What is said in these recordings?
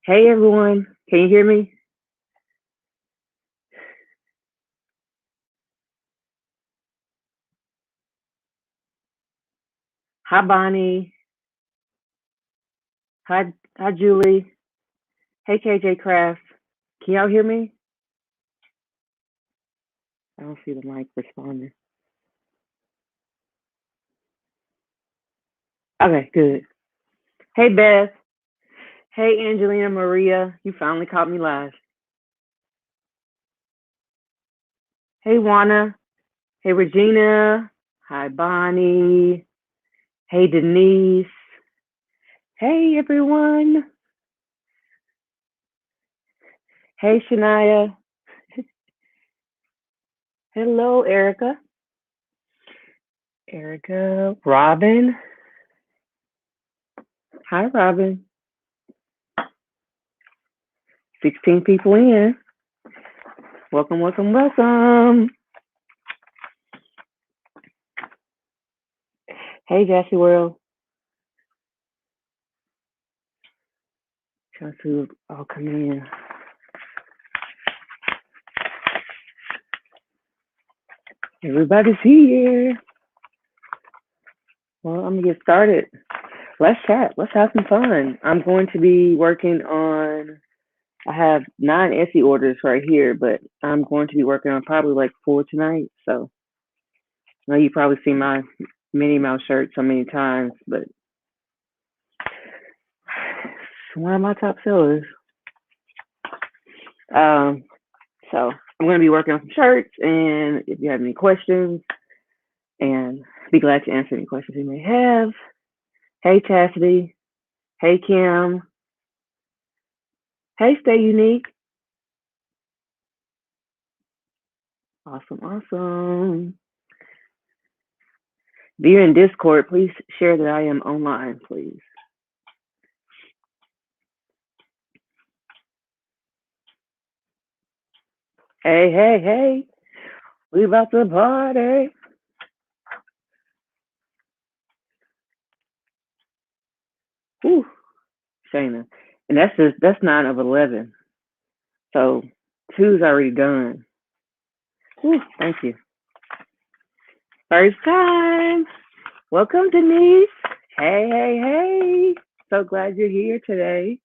Hey everyone, can you hear me? Hi Bonnie. Hi Julie. Hey KJ Craft. Can y'all hear me? I don't see the mic responding. Okay, good. Hey Beth. Hey Angelina Maria. You finally caught me live. Hey Juana. Hey Regina. Hi Bonnie. Hey Denise. Hey everyone. Hey Shania. Hello Erica. Erica. Robin. Hi Robin. 16 people in. Welcome, welcome, welcome. Hey, Jesse World. Trying to all come in. Everybody's here. Well, I'm gonna get started. Let's chat. Let's have some fun. I'm going to be working on. I have 9 Etsy orders right here, but I'm going to be working on probably like 4 tonight. So I know you probably seen my Minnie Mouse shirt so many times, but it's one of my top sellers. Um, so I'm going to be working on some shirts, and if you have any questions, and be glad to answer any questions you may have. Hey, Chastity. Hey, Kim. Hey, Stay Unique. Awesome, awesome. If you're in Discord, please share that I am online, please. Hey, hey, hey. We about to party. Whew, Shayna. And that's 9 of 11. So 2's already done. Whew, thank you. First time. Welcome, Denise. Hey, hey, hey. So glad you're here today.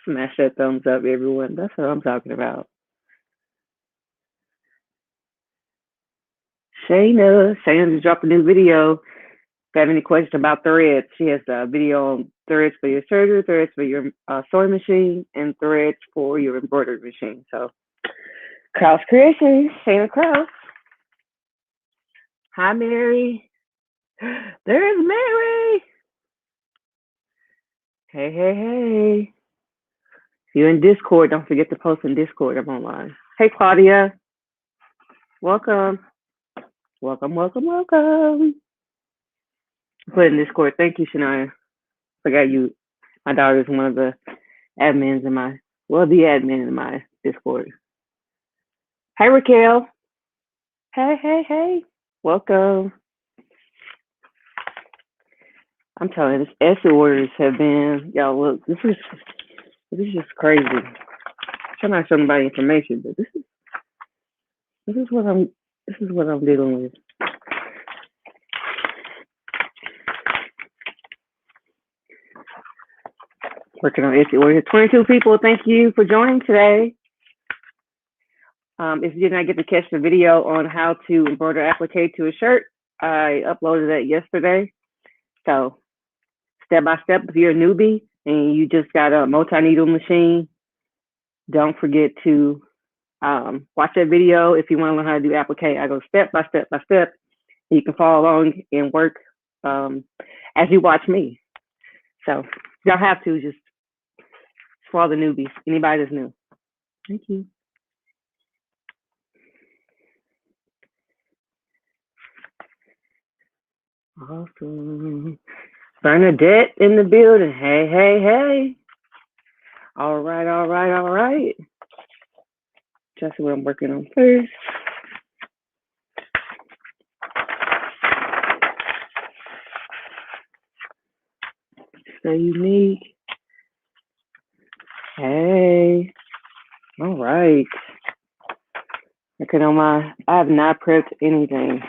Smash that thumbs up, everyone. That's what I'm talking about. Shayna just dropped a new video. If you have any questions about threads, she has a video on threads for your serger, threads for your sewing machine, and threads for your embroidery machine. So, Kraus Creations, Shayna Kraus. Hi, Mary. There's Mary. Hey, hey, hey. If you're in Discord, don't forget to post in Discord. I'm online. Hey, Claudia. Welcome. Welcome, welcome, welcome. Put in Discord. Thank you, Shania. Forgot you. My daughter is one of the admins in my, well, the admin in my Discord. Hey, Raquel. Hey, hey, hey. Welcome. I'm telling you, this Etsy orders have been, y'all look, this is just crazy. I'm trying not to show anybody information, but this is what I'm dealing with. Working on Etsy orders. 22 people. Thank you for joining today. If you did not get to catch the video on how to embroider applique to a shirt, I uploaded that yesterday. So step by step, if you're a newbie and you just got a multi-needle machine, don't forget to watch that video. If you want to learn how to do applique, I go step by step by step. You can follow along and work as you watch me. So y'all have to just for all the newbies, anybody that's new. Thank you. Awesome. Bernadette in the building. Hey, hey, hey. All right, all right, all right. Just what I'm working on first. stay unique. Hey, all right. Okay, I have not prepped anything.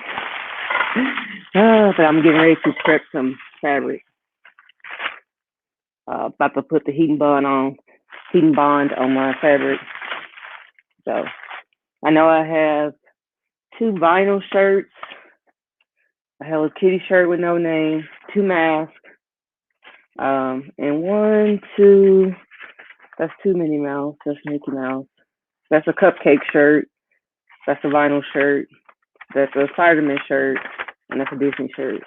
But I'm getting ready to prep some fabric. About to put the heating bond on my fabric. So I know I have 2 vinyl shirts, a Hello Kitty shirt with no name, 2 masks, and 1, 2. That's 2 Minnie Mouse. That's Mickey Mouse. That's a cupcake shirt. That's a vinyl shirt. That's a Spider-Man shirt, and that's a Disney shirt.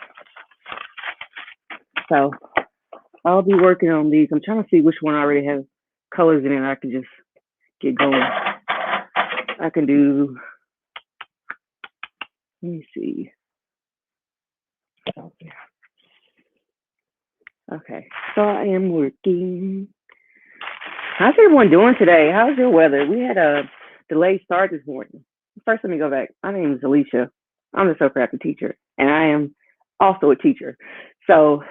So I'll be working on these. I'm trying to see which one I already have colors in it. I can just get going. I can do. Let me see. Okay, so I am working. How's everyone doing today? How's your weather? We had a delayed start this morning. First, let me go back. My name is Alisha. I'm the Sew Crafty Teacher, and I am also a teacher. So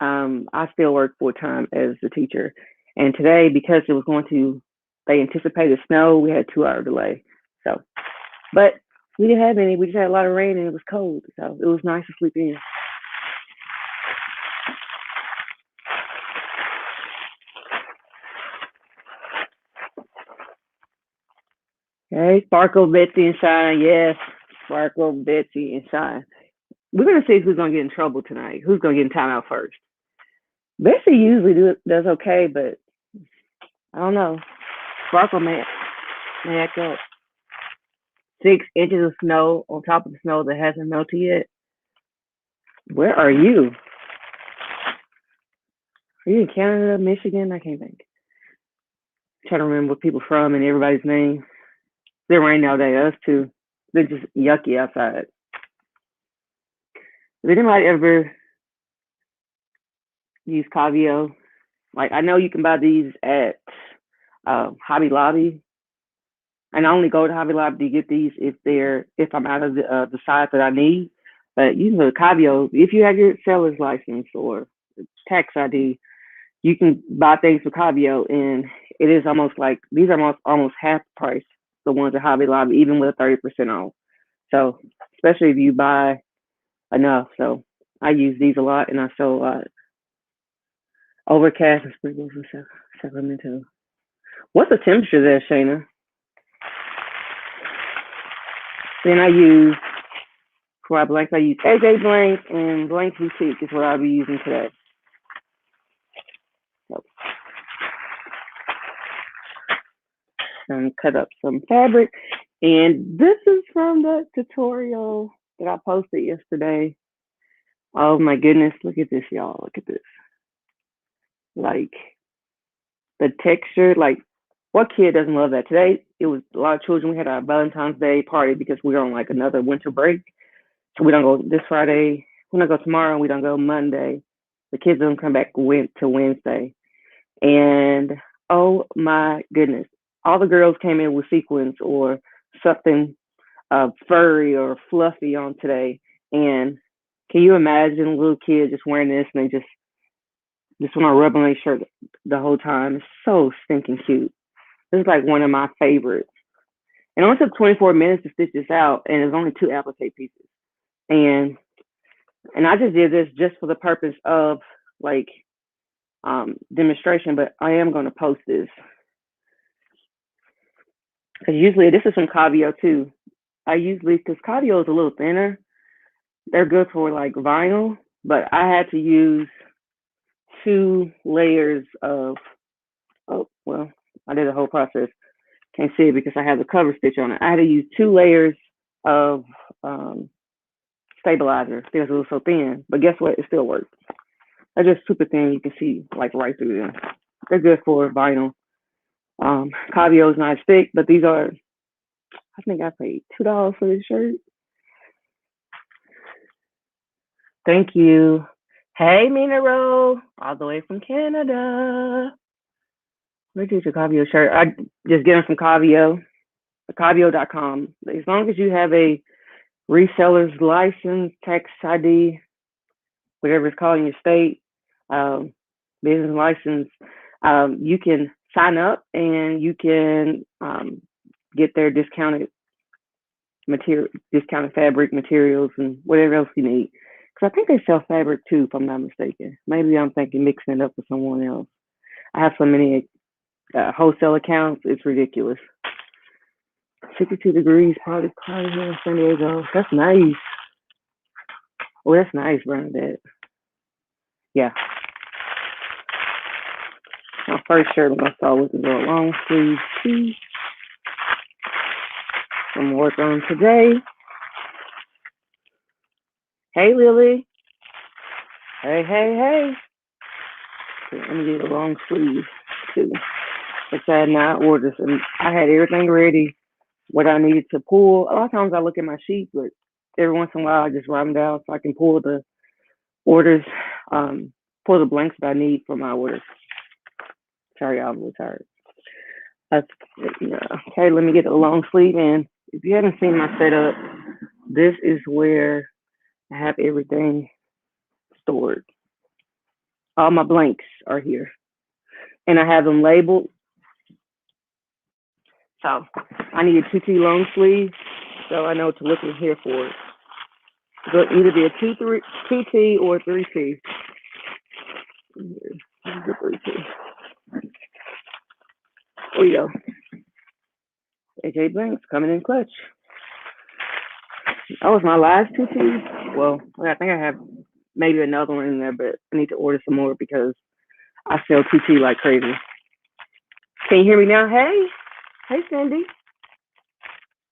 I still work full time as a teacher. And today, because it was they anticipated snow, we had a 2-hour delay. So, but we didn't have any. We just had a lot of rain and it was cold. So it was nice to sleep in. Okay, sparkle, Betsy, and shine. Yes, sparkle, Betsy, and shine. We're gonna see who's gonna get in trouble tonight. Who's gonna get in timeout first? Betsy usually does okay, but I don't know. Sparkle may act up. 6 inches of snow on top of the snow that hasn't melted yet. Where are you? Are you in Canada, Michigan? I can't think. I'm trying to remember where people from and everybody's name. It's raining all day. Us too. They're just yucky outside. Has anybody ever used Cameos? Like, I know you can buy these at Hobby Lobby, and I only go to Hobby Lobby to get these if I'm out of the size that I need. But you can go to Cameos if you have your seller's license or tax ID. You can buy things with Cameos, and it is almost like these are almost half the price the ones at Hobby Lobby, even with 30% off. So especially if you buy enough. So I use these a lot, and I sell a lot. Overcast and sprinkles in Sacramento. What's the temperature there, Shayna? Then I use for my blanks. I use AJ Blank and Blank Boutique is what I'll be using today. So, and cut up some fabric. And this is from the tutorial that I posted yesterday. Oh my goodness, look at this, y'all. Look at this. Like the texture, like what kid doesn't love that? Today it was a lot of children. We had our Valentine's Day party because we're on like another winter break. So we don't go this Friday. We don't go tomorrow and we don't go Monday. The kids don't come back to Wednesday. And oh my goodness, all the girls came in with sequins or something furry or fluffy on today. And can you imagine a little kid just wearing this and they just want to rub on their shirt the whole time? It's so stinking cute. This is like one of my favorites. It only took 24 minutes to stitch this out, and it's only 2 applique pieces. And I just did this just for the purpose of like demonstration, but I am going to post this because usually this is from Cameos too. Because Cameos is a little thinner, they're good for like vinyl, but I had to use 2 layers of, oh, well, I did the whole process. Can't see it because I have the cover stitch on it. I had to use 2 layers of stabilizer because it was so thin. But guess what? It still works. They're just super thin. You can see like right through them. They're good for vinyl. Cameos is not thick, but these are, I think I paid $2 for this shirt. Thank you. Hey, Minero, all the way from Canada. Where'd you get your Cameos shirt? I just get them from Cameos, Cameos.com. As long as you have a reseller's license, tax ID, whatever it's called in your state, business license, you can sign up and you can get their discounted fabric materials and whatever else you need. Because I think they sell fabric too, if I'm not mistaken. Maybe I'm thinking mixing it up with someone else. I have so many wholesale accounts, it's ridiculous. 52 degrees, party here in San Diego. That's nice. Oh, that's nice, Bernadette. Yeah. My first shirt I saw was a long sleeve tee. I'm working on today. Hey, Lily. Hey. Okay, let me get a long sleeve too. Which I had not ordered, and I had everything ready. What I needed to pull. A lot of times I look at my sheet, but every once in a while I just write them down so I can pull the orders, pull the blanks that I need for my orders. Sorry, I'm really tired. Okay, let me get a long sleeve in. If you haven't seen my setup, this is where I have everything stored. All my blanks are here. And I have them labeled. So I need a 2T long sleeve, so I know to look in here for it. It'll either be a 2T or a 3T. Here's the 3T. There we go. AJ Blanks coming in clutch. That was my last 2T. Well, I think I have maybe another one in there, but I need to order some more because I sell 2T like crazy. Can you hear me now? Hey, Cindy.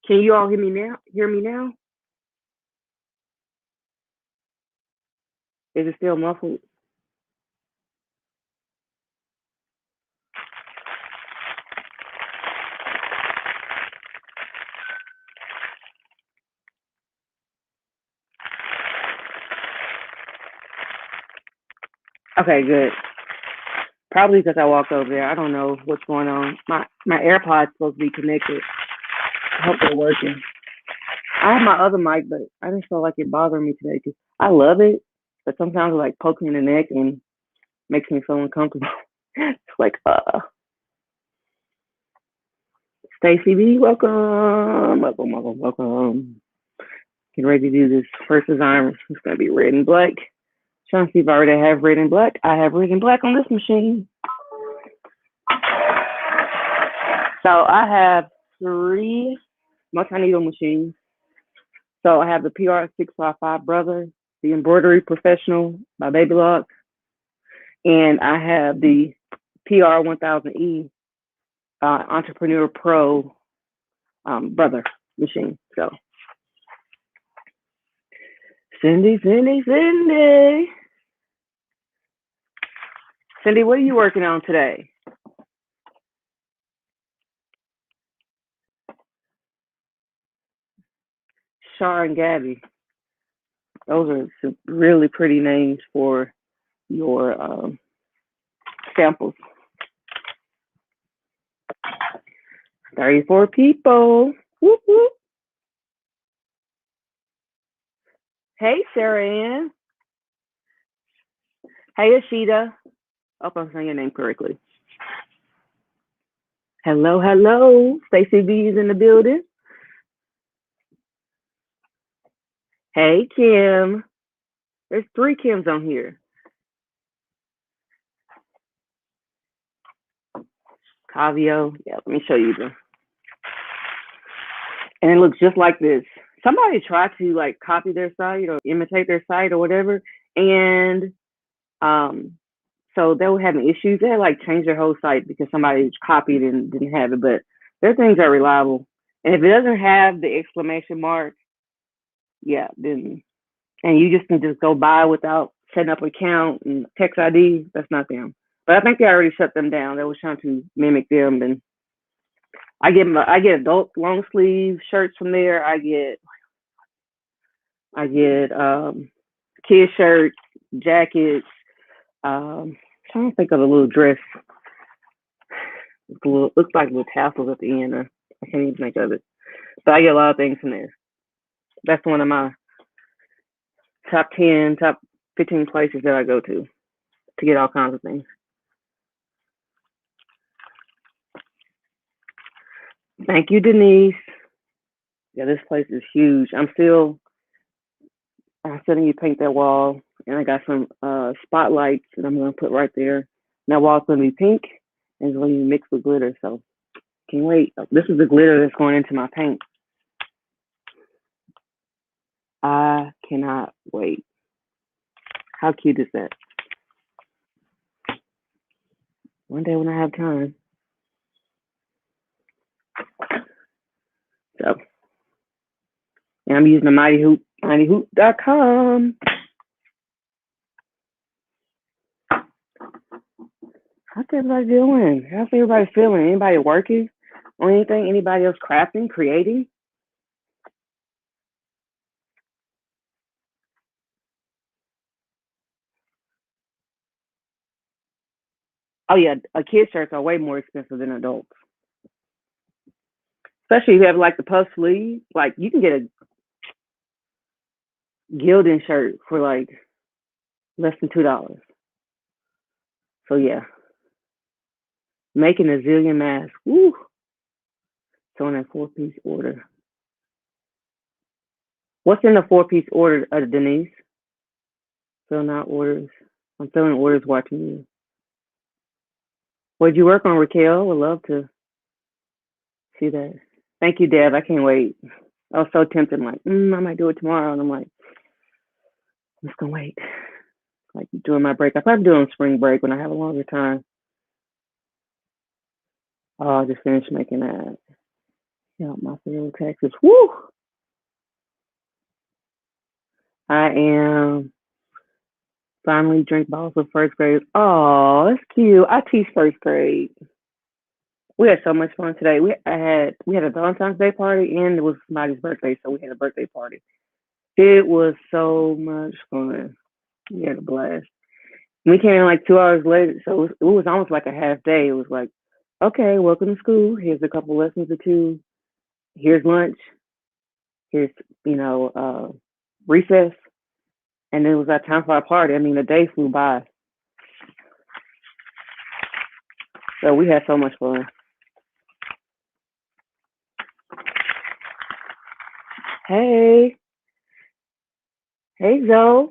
Can you all hear me now? Is it still muffled? Okay, good. Probably because I walked over there. I don't know what's going on. My AirPod's supposed to be connected. I hope they're working. I have my other mic, but I just felt like it bothered me today because I love it, but sometimes it like pokes me in the neck and makes me feel uncomfortable. It's like, Stacy B, welcome. Getting ready to do this first design. It's gonna be red and black. Trying to see if I already have red and black. I have red and black on this machine. So I have 3 multi-needle machines. So I have the PR655 Brother, the Embroidery Professional by Baby Lock, and I have the PR1000E Entrepreneur Pro Brother machine. So Cindy, what are you working on today? Shar and Gabby. Those are some really pretty names for your samples. 34 people. Whoop, whoop. Hey, Sarah Ann. Hey, Ashita. Hope I'm saying your name correctly. Hello. Stacy B is in the building. Hey, Kim. There's 3 Kims on here. Cavio. Yeah, let me show you them. And it looks just like this. Somebody tried to like copy their site or imitate their site or whatever. And so they were having issues. They had like changed their whole site because somebody copied and didn't have it. But their things are reliable. And if it doesn't have the exclamation mark, yeah, then and you just can just go buy without setting up an account and text ID, that's not them. But I think they already shut them down. They were trying to mimic them, and I get adult long sleeve shirts from there. I get kid shirts, jackets. Trying to think of a little dress. Looks like little tassels at the end. I can't even think of it. But I get a lot of things from there. That's one of my top 10, top 15 places that I go to get all kinds of things. Thank you, Denise. Yeah, this place is huge. I still need to paint that wall, and I got some spotlights that I'm gonna put right there. And that wall's gonna be pink, and it's gonna be mixed with glitter. So can't wait. This is the glitter that's going into my paint. I cannot wait. How cute is that? One day when I have time. So, and I'm using the mightyhoop.com. How's everybody doing? How's everybody feeling? Anybody working on anything? Anybody else crafting, creating? Oh yeah, kid shirts are way more expensive than adults. Especially if you have like the puff sleeve. Like you can get a Gildan shirt for like less than $2. So yeah, making a zillion masks. Woo! So on that 4-piece order. What's in the 4-piece order, Denise? Filling out orders. I'm filling orders watching you. What'd you work on, Raquel? Would love to see that. Thank you, Deb. I can't wait. I was so tempted. I'm like, I might do it tomorrow. And I'm like, I'm just going to wait. Like during my break. I probably do it on spring break when I have a longer time. Oh, I just finished making that. Yeah, my favorite Texas. Woo! I am finally drink bottles of first grade. Oh, that's cute. I teach first grade. We had so much fun today. We had a Valentine's Day party and it was somebody's birthday, so we had a birthday party. It was so much fun. We had a blast. We came in like 2 hours later, so it was almost like a half day. It was like, okay, welcome to school. Here's a couple lessons or two. Here's lunch. Here's recess, and then it was that time for our party. I mean, the day flew by, so we had so much fun. Hey, hey Zoe,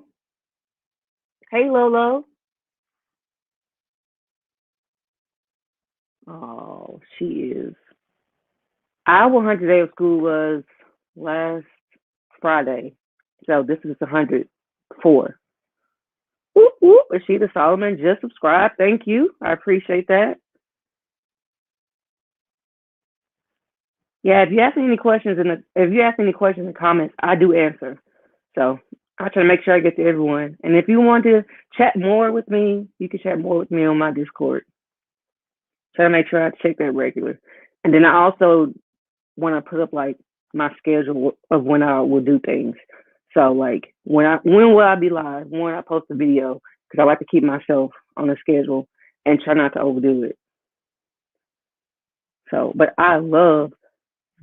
hey Lolo. Oh, she is. Our 100th day of school was last Friday, so this is 104. Whoop, whoop. Rashida Solomon just subscribed. Thank you. I appreciate that. Yeah, if you ask any questions and comments, I do answer. So I try to make sure I get to everyone. And if you want to chat more with me, you can chat more with me on my Discord. Try to make sure I check that regular. And then I also want to put up like my schedule of when I will do things. So like when will I be live? When I post a video? Because I like to keep myself on a schedule and try not to overdo it. So, but I love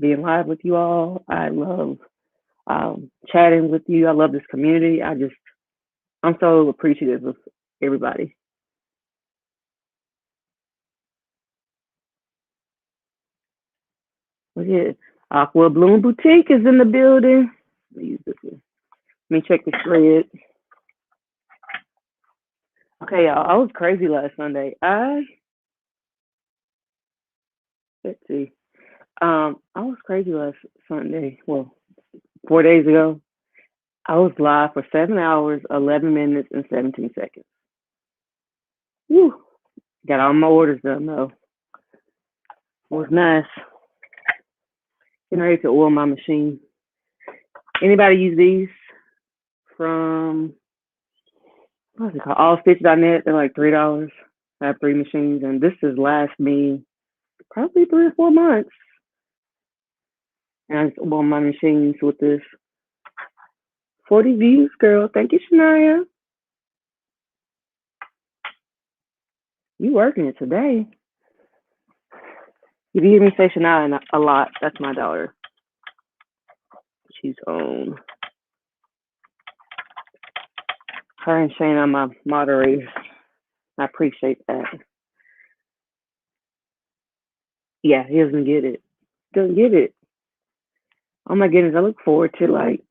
being live with you all. I love chatting with you. I love this community. I'm so appreciative of everybody. Look at Aqua Bloom Boutique is in the building. Let me use this one. Let me check the thread. Okay, y'all. I was crazy last Sunday. Let's see. I was crazy last Sunday. Well, 4 days ago. I was live for 7 hours, 11 minutes, and 17 seconds. Woo! Got all my orders done though. It was nice. Getting ready to oil my machine. Anybody use these from what's it called? Allstitch.net. They're like $3. I have 3 machines, and this has lasted me probably 3 or 4 months. And I just oil my machines with this. 40 views, girl. Thank you, Shania. You working it today. If you hear me say Shania a lot, that's my daughter. She's on. Her and Shane are my moderators. I appreciate that. Yeah, he doesn't get it. Don't get it. Oh my goodness, I look forward to like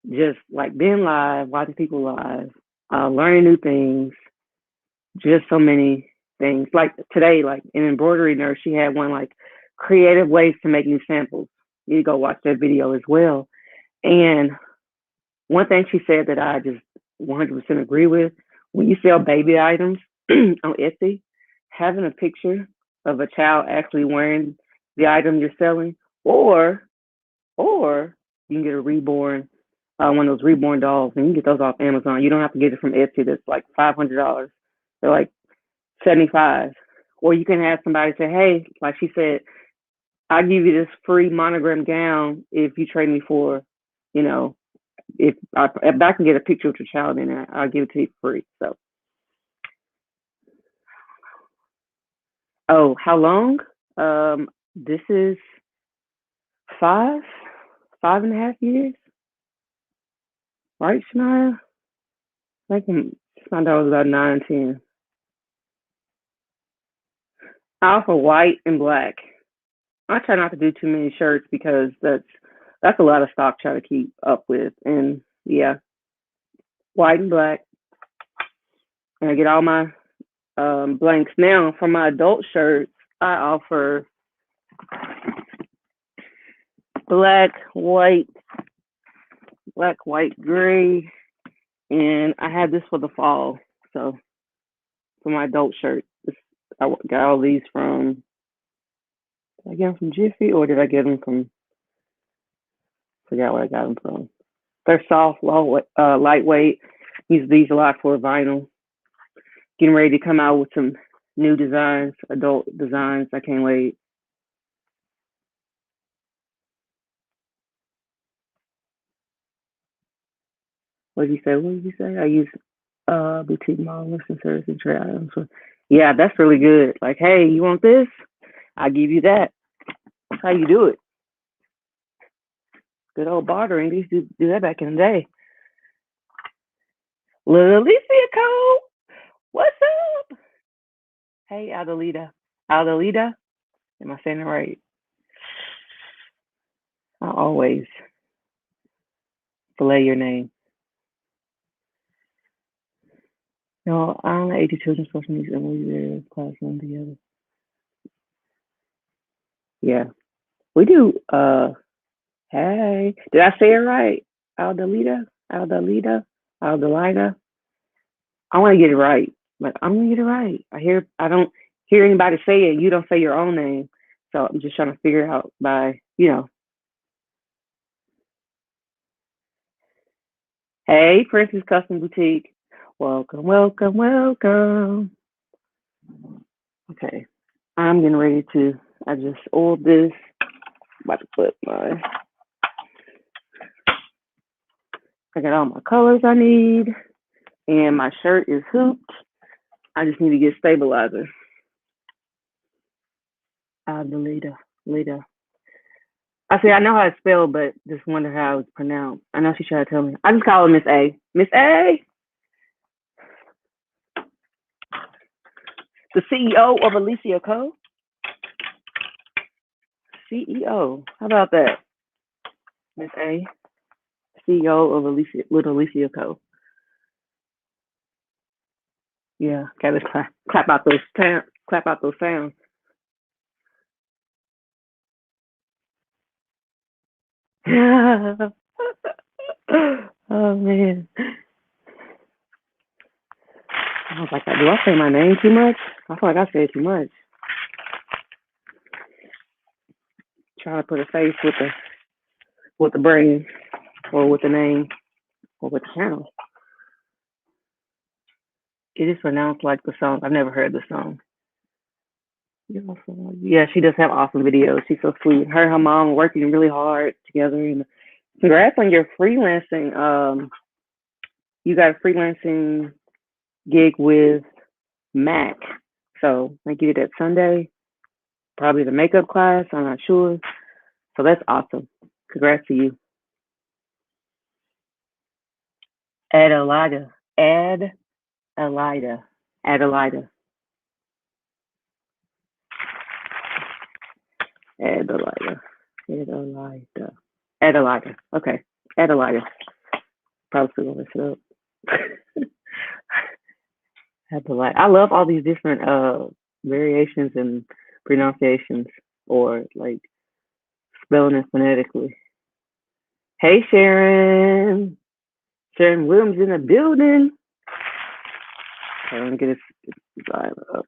just like being live, watching people live, learning new things, just so many things. Like today, like in Embroidery Nurse, she had one like creative ways to make new samples. You need to go watch that video as well. And one thing she said that I just 100% agree with, when you sell baby items on Etsy, having a picture of a child actually wearing the item you're selling, or or you can get a reborn, one of those reborn dolls, and you can get those off Amazon. You don't have to get it from Etsy. That's like $500. They're like 75. Or you can have somebody say, hey, like she said, I'll give you this free monogram gown if you trade me for, you know, if I can get a picture of your child in it, I'll give it to you for free. So, oh, how long? This is five, 5.5 years, right, Shania? I think my daughter was about 9 and 10. I offer white and black. I try not to do too many shirts because that's a lot of stock trying to keep up with. And yeah, white and black. And I get all my blanks. Now for my adult shirts, I offer black, white, gray, and I had this for the fall. So for my adult shirt, I got all these from. Did I get them from Jiffy or did I get them from? Forgot where I got them from. They're soft, lightweight. Use these a lot for vinyl. Getting ready to come out with some new designs, adult designs. I can't wait. What did you say? What did you say? I use boutique models and services and trade items. Yeah, that's really good. Like, hey, you want this? I'll give you that. That's how you do it. Good old bartering. They used to do that back in the day. Little Alicia Cole, what's up? Hey, Adelita. Adelita? Am I saying it right? I always fillet your name. No, I don't like 82 children social needs and we classroom together. Yeah. We do hey. Did I say it right? Aldelita? Aldelita? Aldelida? I want to get it right. Like I'm gonna get it right. I don't hear anybody say it. You don't say your own name. So I'm just trying to figure it out by, hey, Princess Custom Boutique. Welcome, welcome, welcome. Okay. I'm getting ready to I just oiled this. About to put I got all my colors I need. And my shirt is hooped. I just need to get stabilizer. Adelita. Lita. I say I know how it's spelled, but just wonder how it's pronounced. I know she's trying to tell me. I just call her Miss A. Miss A, the CEO of Alicia Co. CEO. How about that? Miss A, CEO of Alicia Co. Yeah, gotta clap out those sounds. Oh man. I was like, do I say my name too much? I feel like I said too much. Trying to put a face with the brain or with the name or with the channel. It is pronounced like the song. I've never heard the song. Yeah, she does have awesome videos. She's so sweet. Her and her mom are working really hard together. And congrats on your freelancing. You got a freelancing gig with Mac. So I think you did that Sunday. Probably the makeup class. I'm not sure. So that's awesome. Congrats to you. Adelida. Adelida. Adelida. Adelaida. Adelaida. Adelaida. Okay. Adelaida. Probably still gonna mess it up. Adelaide. I love all these different variations and pronunciations or like spelling it phonetically. Hey Sharon. Sharon Williams in the building. Okay, let me get this live up.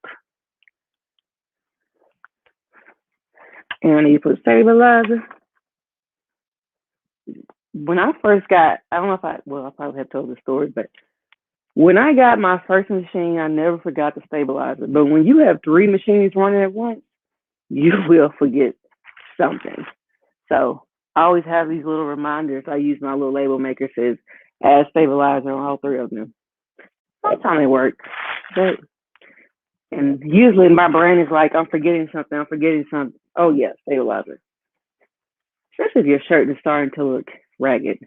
And I need to put stabilizer. When I first got, I don't know if I probably have told the story, but when I got my first machine, I never forgot the stabilizer. But when you have 3 machines running at once, you will forget something. So I always have these little reminders. I use my little label maker says add stabilizer on all 3 of them. Sometimes it works, but and usually my brain is like, I'm forgetting something. Oh yeah, stabilizer. Especially if your shirt is starting to look ragged.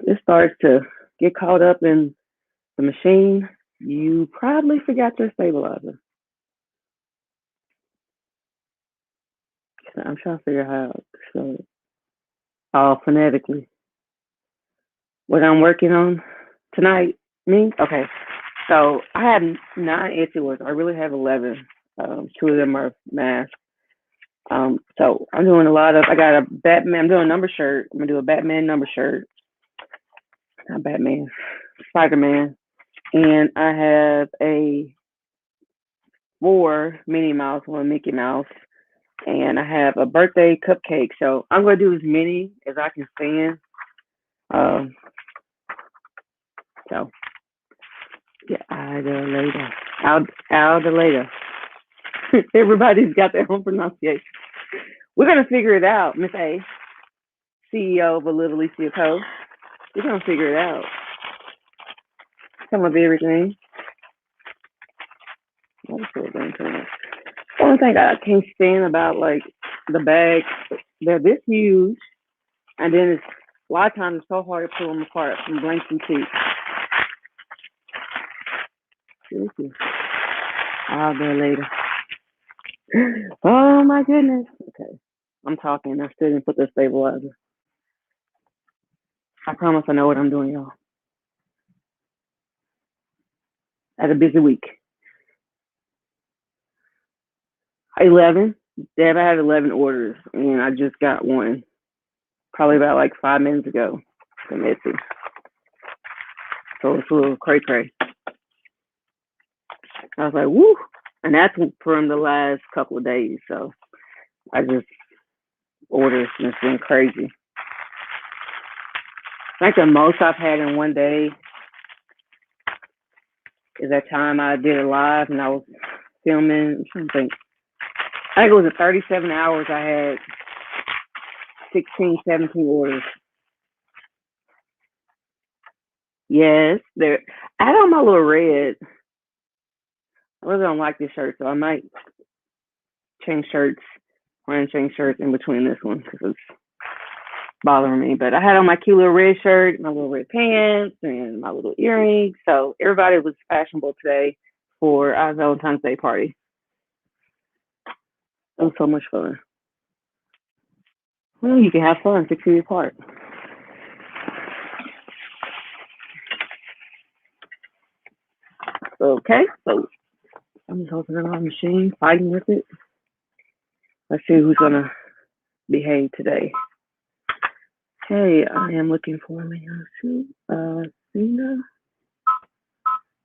It starts to get caught up in the machine. You probably forgot your stabilizer. So I'm trying to figure out how to show it all phonetically. What I'm working on tonight, me? Okay. So I have 9 Etsy orders. I really have 11. 2 of them are masks. So I'm doing a lot of, I got a Batman, I'm doing a number shirt. I'm going to do a Batman number shirt. Not Batman, Spider-Man. And I have a 4 Minnie Mouse, 1 Mickey Mouse. And I have a birthday cupcake. So I'm going to do as many as I can stand. So, yeah, Adelaida. Everybody's got their own pronunciation. We're going to figure it out, Miss A, CEO of a Little Alisha Co. We're going to figure it out. Some of everything. The only thing I can't stand about like the bags, they're this huge, and then it's a lot of times it's so hard to pull them apart from blank and cheap. Thank you. I'll go later. Oh my goodness. Okay. I'm talking. I still didn't put the stabilizer. I promise I know what I'm doing, y'all. I had a busy week. 11. Deb, I had 11 orders, and I just got one probably about like 5 minutes ago from Etsy. So it's a little cray-cray. I was like, woo. And that's from the last couple of days. So I just ordered, and it's been crazy. I think the most I've had in one day is that time I did it live and I was filming. I'm trying to think. I think it was 37 hours. I had 16, 17 orders. Yes, there. I had on my little red. I really don't like this shirt, so I might change shirts in between this one because it's bothering me. But I had on my cute little red shirt, my little red pants, and my little earrings. So everybody was fashionable today for our Valentine's Day party. It was so much fun. Well, you can have fun 6 feet apart. Okay, so I'm just opening my machine, fighting with it. Let's see who's gonna behave today. Hey, I am looking for my Cena.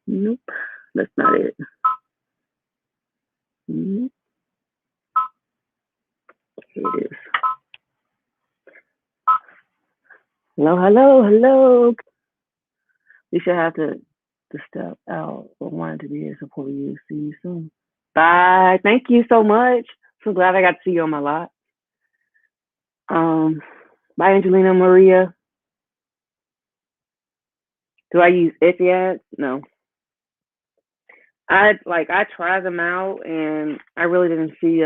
Nope, that's not it. Nope. Here it is. Hello. You should have to step out. I wanted to be here to support you. See you soon. Bye. Thank you so much. So glad I got to see you on my lot. Bye, Angelina Maria. Do I use Etsy ads? No. I tried them out and I really didn't see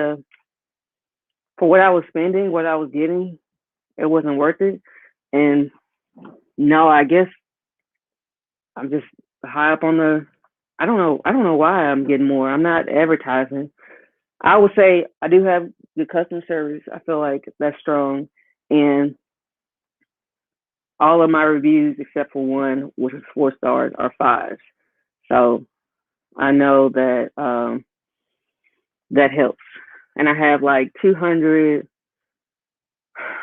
for what I was spending, what I was getting, it wasn't worth it. And no, I guess I'm just high up on the I don't know why I'm getting more. I'm not advertising. I would say I do have the customer service, I feel like that's strong. And all of my reviews, except for one, which is 4 stars, are fives. So I know that that helps. And I have like 200,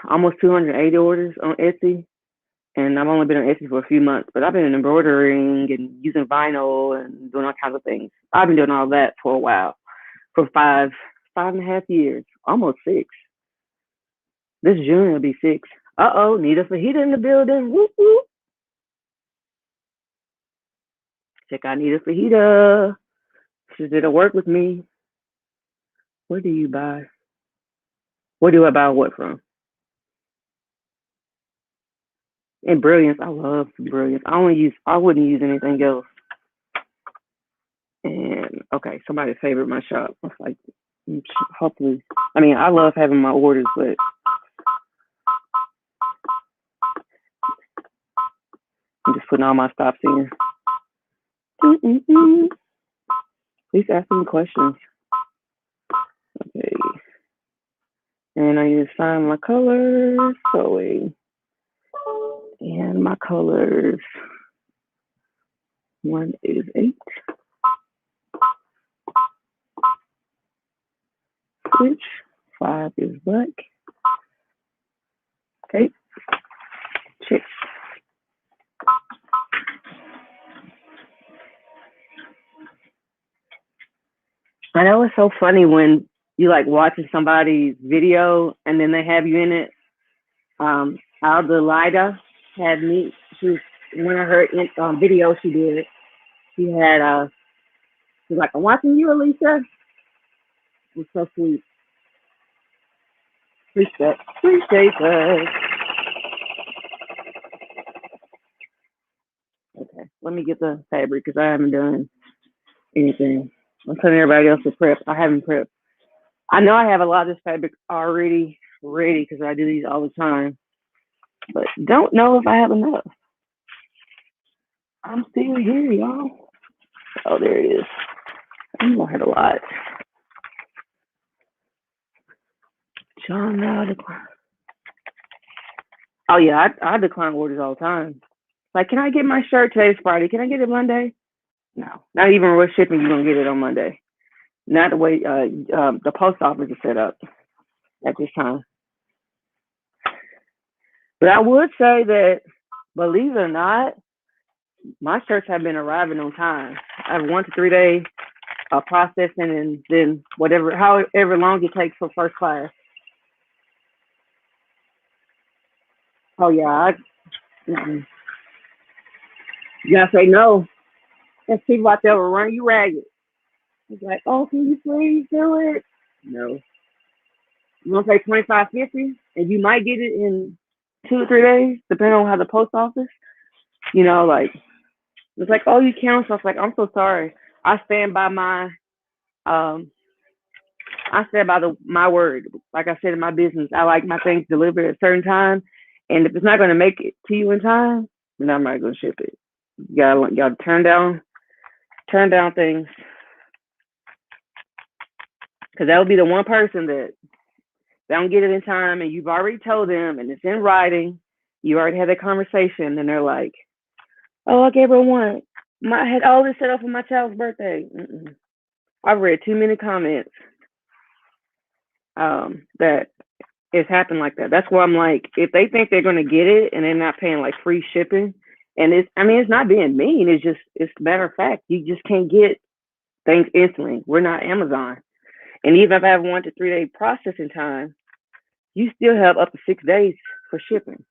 almost 280 orders on Etsy. And I've only been on Etsy for a few months, but I've been embroidering and using vinyl and doing all kinds of things. I've been doing all that for a while, for 5.5 years, almost 6. This June will be 6. Uh-oh, need a fajita in the building. Whoop, whoop. Check out Nita Fajita. She did a work with me. Where do you buy? Where do I buy what from? And Brilliance. I love Brilliance. I wouldn't use anything else. And okay, somebody favored my shop. It's like, hopefully, I mean, I love having my orders, but I'm just putting all my stops in. Please ask me questions. Okay. And I need to sign my colors, sewing. And my colors, 1 is 8. Switch, 5 is black. Okay, check. I know it's so funny when you like watching somebody's video and then they have you in it. Alda had me. One of her videos she did. She had she's like, I'm watching you, Alisha. It was so sweet. Appreciate that. Okay, let me get the fabric because I haven't done anything. I'm telling everybody else to prep. I haven't prepped. I know I have a lot of this fabric already ready because I do these all the time, but don't know if I have enough. I'm still here, y'all. Oh, there it is. I'm gonna hurt a lot. John, now decline. Oh yeah, I decline orders all the time. Like, can I get my shirt? Today's Friday. Can I get it Monday? No, not even with shipping. You're gonna get it on Monday. Not the way the post office is set up at this time. But I would say that, believe it or not, my shirts have been arriving on time. I have 1 to 3 day processing, and then however long it takes for first class. Oh yeah, you gotta say no. There's people out there will run you ragged. It's like, oh, can you please do it? No. You want to pay $25.50, and you might get it in 2 or 3 days, depending on how the post office. Like it's like, oh, you cancel. I was like, I'm so sorry. I stand by my my word. Like I said in my business, I like my things delivered at a certain time, and if it's not going to make it to you in time, then I'm not going to ship it. You gotta turn down things, because that would be the one person that they don't get it in time, and you've already told them, and it's in writing. You already had that conversation, and they're like, "Oh, I gave her one. I had all this set up for my child's birthday." I've read too many comments that it's happened like that. That's why I'm like, if they think they're gonna get it and they're not paying like free shipping, and it's not being mean. It's a matter of fact. You just can't get things instantly. We're not Amazon, and even if I have 1 to 3 day processing time, you still have up to 6 days for shipping.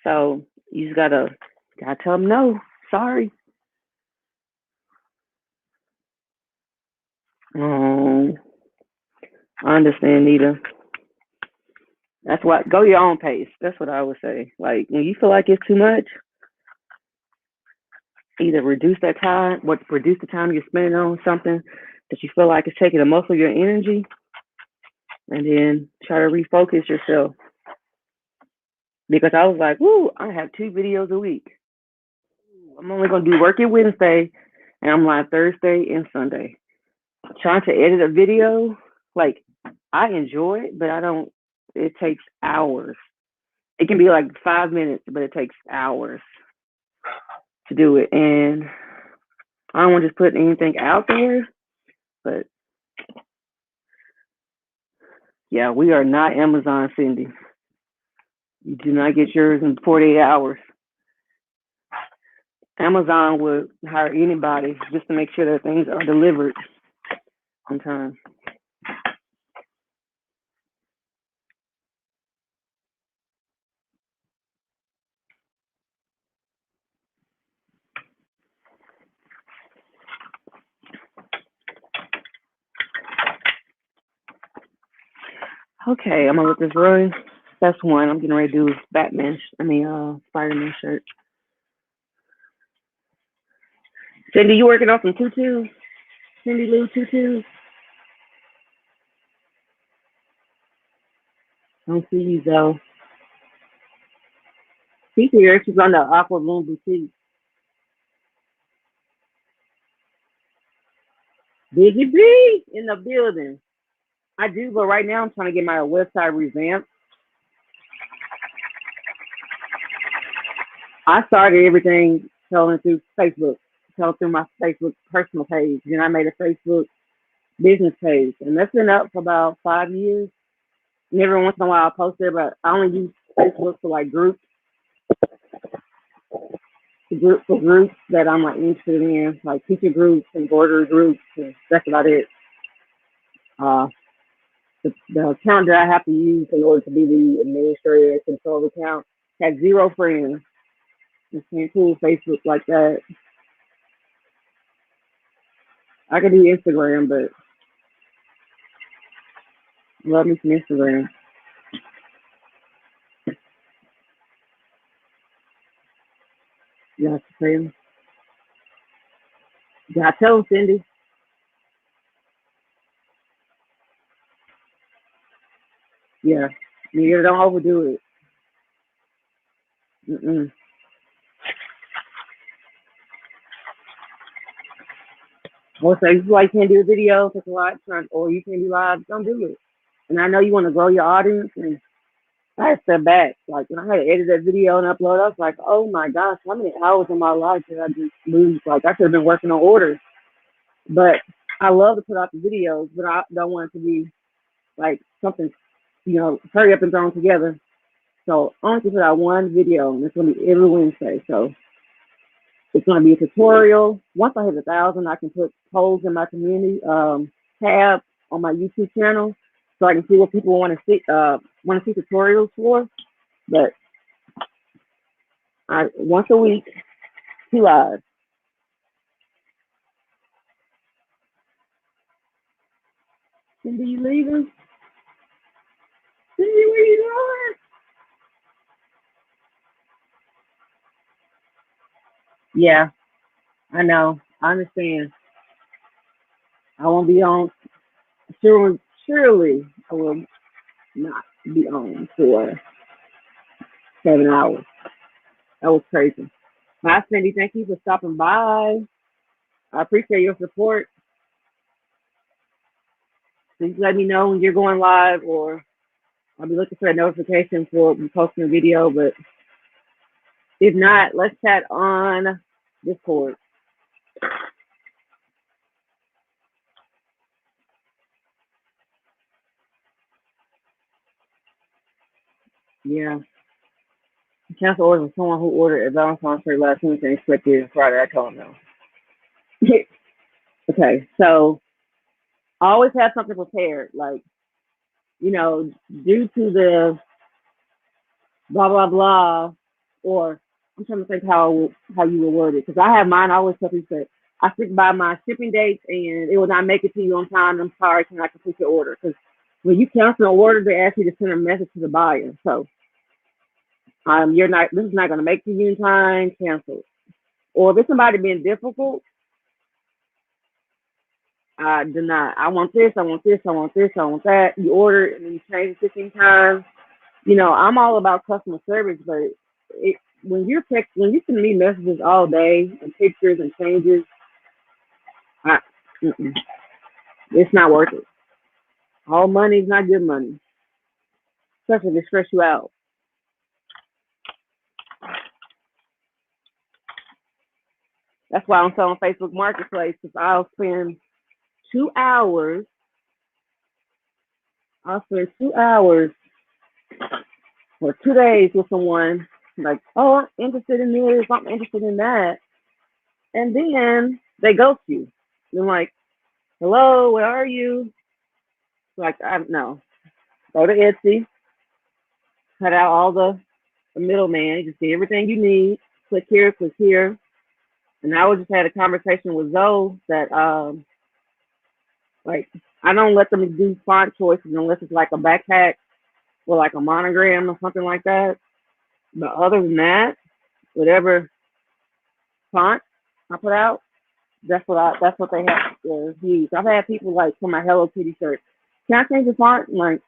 So you just gotta tell them no. Sorry. I understand, Nita. That's why, go your own pace. That's what I would say. Like, when you feel like it's too much, either reduce the time you're spending on something that you feel like is taking the most of your energy, and then try to refocus yourself. Because I was like, woo, I have 2 videos a week. I'm only gonna do work at Wednesday, and I'm live Thursday and Sunday. trying to edit a video, like I enjoy it, but I don't. It takes hours. It can be like 5 minutes, but it takes hours to do it, and I don't want to just put anything out there. But yeah, we are not Amazon, Cindy. You do not get yours in 48 hours. Amazon would hire anybody just to make sure that things are delivered on time. Okay, I'm gonna let this run. That's one. I'm getting ready to do Batman. Spider-Man shirt. Cindy, you working on some tutus? Cindy Lou tutus? Don't see you though. She's here. She's on the Aqua Room Boutique. Busy Bee in the building. I do, but right now I'm trying to get my website revamped. I started everything telling through Facebook, telling through my Facebook personal page. Then I made a Facebook business page, and that's been up for about 5 years. And every once in a while I post there, but I only use Facebook for like groups, for groups that I'm like interested in, like teacher groups, embroidery groups, and that's about it. Uh, the account that I have to use in order to be the administrator and control the account has 0 friends. You can't pull Facebook like that. I can do Instagram, but love me some Instagram. Yeah, Instagram. Yeah, tell them, Cindy. Yeah, you don't overdo it. Mm-mm. Or say you like can't do a video, take a lot, or you can't do live. Don't do it. And I know you want to grow your audience, and I had to step back. Like when I had to edit that video and upload, I was like, oh my gosh, how many hours of my life did I just lose? Like I could have been working on orders, but I love to put out the videos, but I don't want it to be like something, hurry up and thrown together. So I want to put out one video, and it's gonna be every Wednesday. So it's gonna be a tutorial. Once I hit 1,000, I can put polls in my community tab on my YouTube channel, so I can see what people want to see tutorials for. But once a week, 2 lives. Cindy, you leaving? Cindy, where you going? Yeah, I know. I understand. I won't be on. Surely, I will not be on for 7 hours. That was crazy. Hi, Cindy. Thank you for stopping by. I appreciate your support. Please let me know when you're going live, or I'll be looking for a notification for posting a video. But if not, let's chat on Discord. Yeah. Cancel orders with someone who ordered a Valentine's shirt last Wednesday and expected it Friday. I told him no. Okay, so I always have something prepared. Like, due to the blah blah blah, or I'm trying to think how you would word it, because I have mine. I always tell people that I stick by my shipping dates, and it will not make it to you on time. I'm sorry, can I complete your order? Because when you cancel an order, they ask you to send a message to the buyer. So you're not. This is not going to make it to you in time. Cancel. Or if it's somebody being difficult, I do not. I want this. I want this. I want this. I want that. You order it and then you change it 15 times. I'm all about customer service, but when you send me messages all day and pictures and changes, I, mm-mm. It's not worth it. All money is not good money, especially if it stress you out. That's why I'm selling Facebook Marketplace, because I'll spend 2 hours. I'll spend 2 hours or 2 days with someone like, oh, I'm interested in this, I'm interested in that, and then they ghost you. They're like, hello, where are you? Like, I don't know. Go to Etsy, cut out all the middleman. You can see everything you need. Click here, click here. And I just had a conversation with Zoe that like I don't let them do font choices unless it's like a backpack or like a monogram or something like that. But other than that, whatever font I put out, that's what they have to use. I've had people like for my Hello Kitty shirt, can I change the font? I'm like,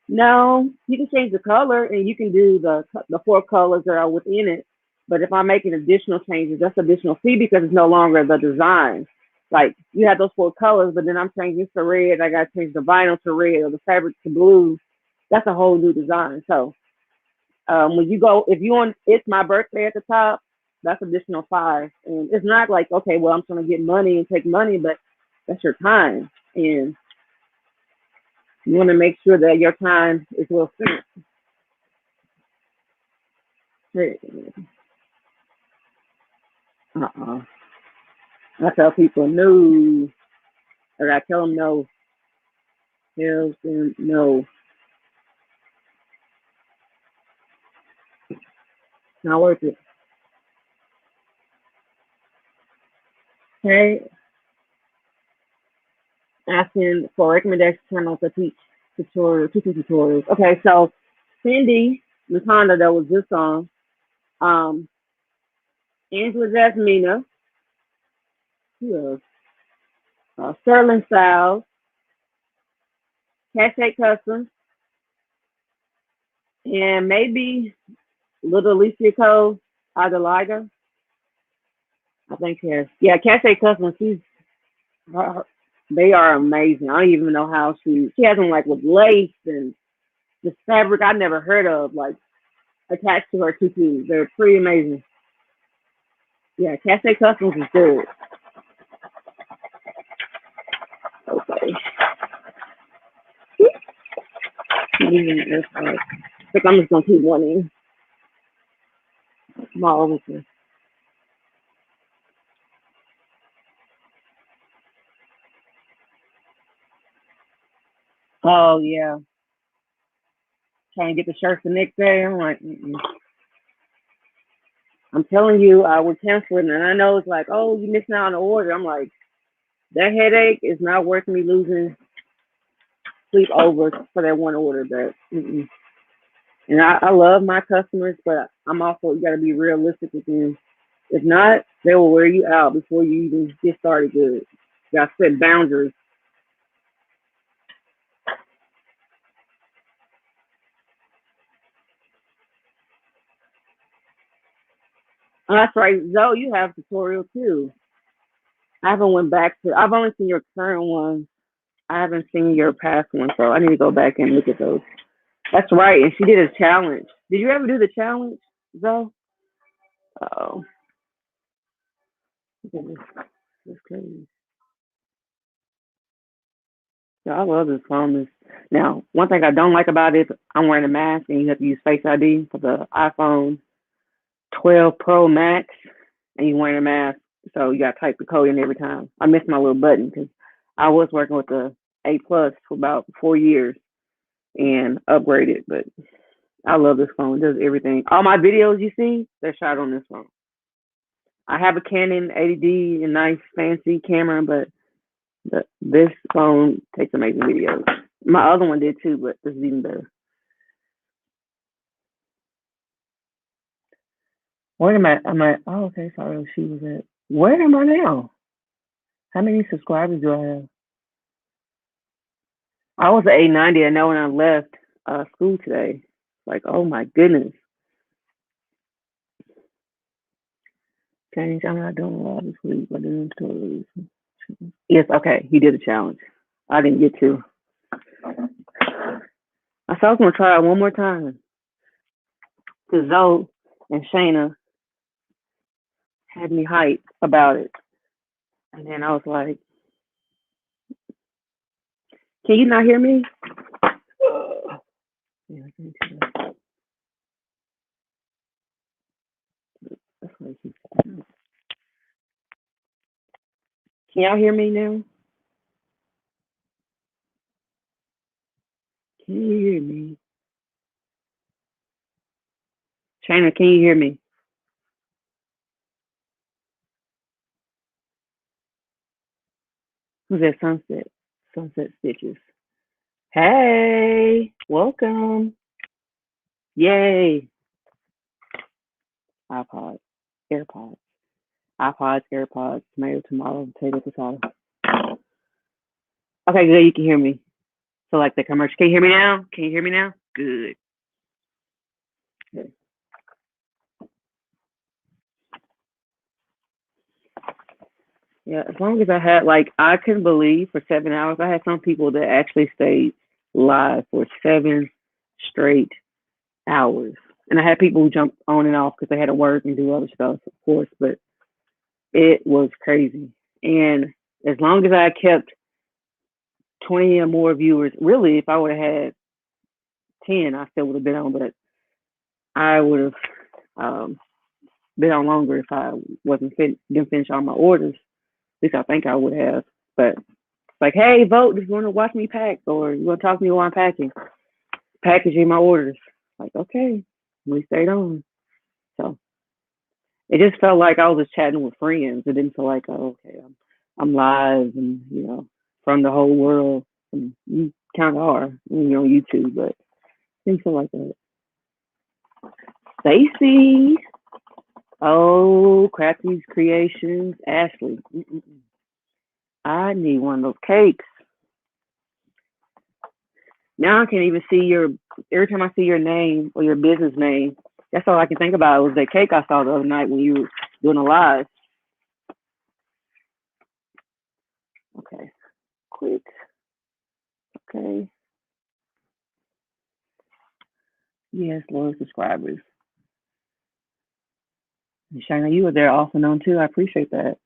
no, you can change the color and you can do the 4 colors that are within it. But if I'm making additional changes, that's additional fee because it's no longer the design. Like you have those 4 colors, but then I'm changing this to red. I got to change the vinyl to red or the fabric to blue. That's a whole new design. So when you go, if you want, it's my birthday at the top, that's additional 5. And it's not like, okay, well, I'm trying to get money and take money, but that's your time. And you want to make sure that your time is well spent. Uh-uh. I tell people no. Or I tell them no. Tell them no. Not worth it. Okay. Asking for recommendation channels to teach teaching tutorials. Okay, so Cindy Latonda, that was this song. Angela Jasmina. Who else? Sterling Styles. Cache Customs. And maybe Little Alicia Cole, Adelaida. I think she has. Yeah, Cache Customs. They are amazing. I don't even know how she has them like with lace and the fabric I never heard of, like attached to her tutus. They're pretty amazing. Yeah, Cafe Customs is good. Okay. I think I'm just gonna keep one in. Small over. Oh yeah. Trying to get the shirts the next day. I'm like, I'm telling you, I would cancel it, and I know it's like, oh, you missing out on the order. I'm like, that headache is not worth me losing sleep over for that one order. But and I love my customers, but I'm also, you got to be realistic with them. If not, they will wear you out before you even get started good. You got to set boundaries. Oh, that's right. Zoe, you have tutorial too. I haven't went back to, I've only seen your current one. I haven't seen your past one, so I need to go back and look at those. That's right. And she did a challenge. Did you ever do the challenge, Zoe? Oh, goodness. That's crazy. Yeah, I love this phone. Now, one thing I don't like about it, I'm wearing a mask and you have to use Face ID for the iPhone 12 Pro Max, and you wearing a mask, so you got to type the code in every time. I missed my little button because I was working with the A Plus for about 4 years and upgraded, but I love this phone. It does everything. All my videos you see, they're shot on this phone. I have a Canon 80D, a nice fancy camera, but this phone takes amazing videos. My other one did too, but this is even better. Where am I? I'm at, oh, okay, sorry, she was at, where am I now? How many subscribers do I have? I was at 890. I know when I left school today. Like, oh my goodness. Change. I'm not doing a lot this week, but doing stories. Yes, okay. He did a challenge. I didn't get to. I said I was gonna try it one more time because Zoe and Shayna had me hyped about it, and then I was like, "Can you not hear me?" Yeah, that's what I keep saying. Can y'all hear me now? Can you hear me? Shayna, can you hear me? Who's that? Sunset? Sunset Stitches. Hey, welcome. Yay. iPod, AirPods, iPods, AirPods, tomato, tomato, potato, potato. Okay, good. You can hear me. So like the commercial. Can you hear me now? Can you hear me now? Good. Good. Yeah, as long as I had like I couldn't believe for 7 hours. I had some people that actually stayed live for 7 straight hours, and I had people who jumped on and off because they had to work and do other stuff, of course. But it was crazy, and as long as I kept 20 or more viewers, really, if I would have had 10, I still would have been on, but I would have um, been on longer if I didn't finish all my orders. At least I think I would have. But like, hey, vote if you want to watch me pack or you want to talk to me while I'm packing, packaging my orders. Like, okay, we stayed on. So it just felt like I was just chatting with friends. It didn't feel like, oh, okay, I'm live and from the whole world. And you kind of are when you're on YouTube, but it didn't feel like that. Stacy, oh, Crafty's Creations, Ashley. I need one of those cakes. Now I can't even see every time I see your name or your business name, that's all I can think about was that cake I saw the other night when you were doing a live. Okay, quick. Okay. Yes, loyal subscribers. And Shana, you were there off and on too. I appreciate that.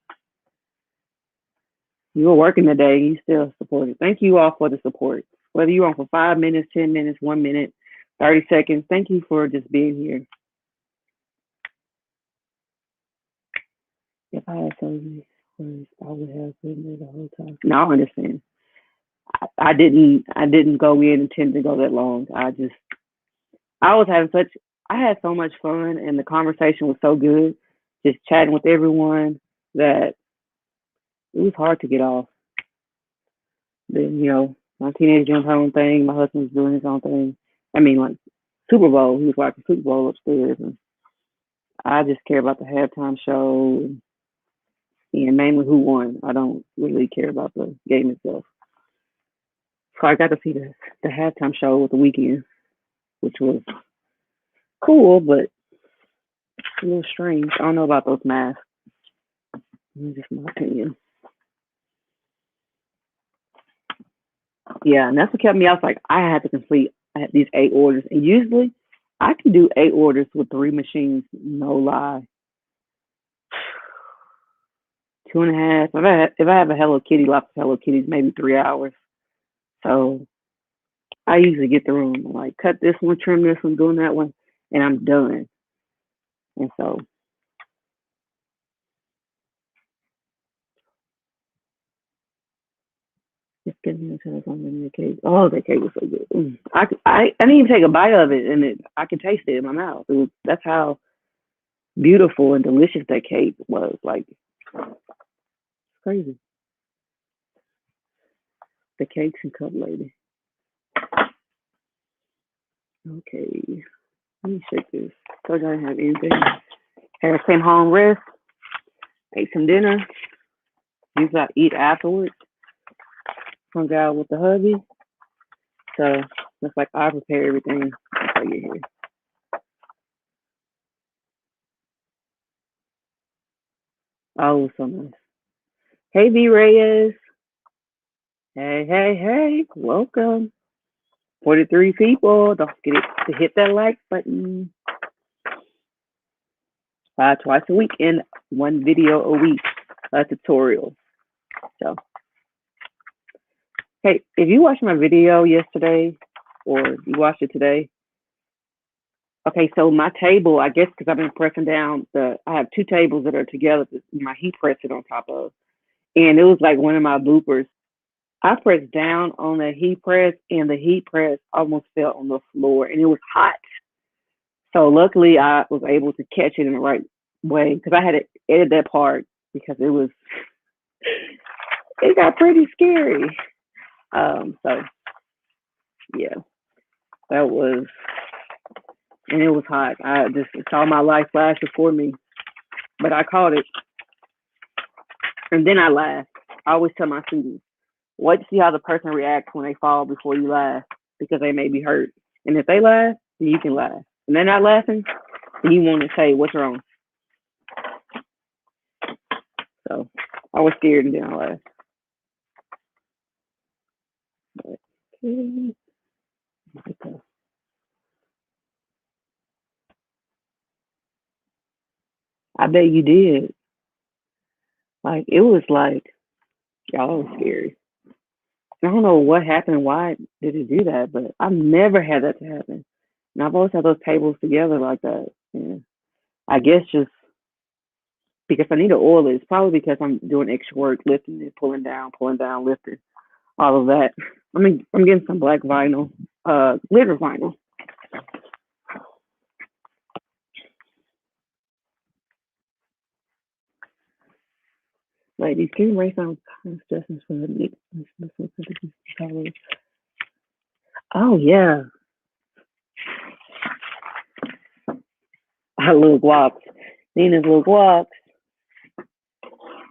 You were working today and you still supported. Thank you all for the support. Whether you're on for 5 minutes, 10 minutes, 1 minute, 30 seconds, thank you for just being here. If I had surgery first, I would have been there the whole time. No, I understand. I didn't go in intending to go that long. I was having such I had so much fun and the conversation was so good, just chatting with everyone that it was hard to get off. Then, my teenager doing her own thing, my husband's doing his own thing. I mean like Super Bowl, he was watching Super Bowl upstairs and I just care about the halftime show and mainly who won. I don't really care about the game itself. So I got to see the halftime show with the weekend, which was cool, but a little strange. I don't know about those masks. Just my opinion. Yeah, and that's what kept me. I was like, I had to complete these 8 orders, and usually I can do 8 orders with 3 machines. No lie, 2.5. If I have a Hello Kitty, lots of Hello Kitties, maybe 3 hours. So I usually get through them, like cut this one, trim this one, doing that one, and I'm done. And so just getting into something the cake. Oh, that cake was so good. I didn't even take a bite of it, and I could taste it in my mouth. That's how beautiful and delicious that cake was. Like crazy. The cakes and cup lady. Okay, let me check this. Told you I didn't have anything. Harris came home, rest, ate some dinner. Usually I eat afterwards. Hung out with the hubby. So looks like I prepare everything before I get here. Oh, so nice. Hey, V Reyes. Hey, hey, hey, welcome. 43 people. Don't forget to hit that like button. Twice a week and one video a week, tutorial. So, hey, if you watched my video yesterday or you watched it today, okay, so my table, I guess because I've been pressing down I have two tables that are together, my heat press it on top of. And it was like one of my bloopers. I pressed down on the heat press and the heat press almost fell on the floor and it was hot. So luckily I was able to catch it in the right way because I had to edit that part because it got pretty scary. So yeah, that was, and it was hot. I just saw my life flash before me, but I caught it and then I laughed. I always tell my students, wait to see how the person reacts when they fall before you laugh because they may be hurt. And if they laugh, then you can laugh. And they're not laughing, then you want to say, what's wrong? So I was scared and then I laughed. But, I bet you did. Like it was like y'all was scary. I don't know what happened. Why did it do that? But I've never had that to happen. And I've always had those tables together like that. And I guess just because I need to oil it. It's probably because I'm doing extra work, lifting it, pulling down, lifting, all of that. I mean, I'm getting some black vinyl, glitter vinyl. Ladies, can you write down suggestions for the Oh yeah, I little guacs. Nina's little guacs.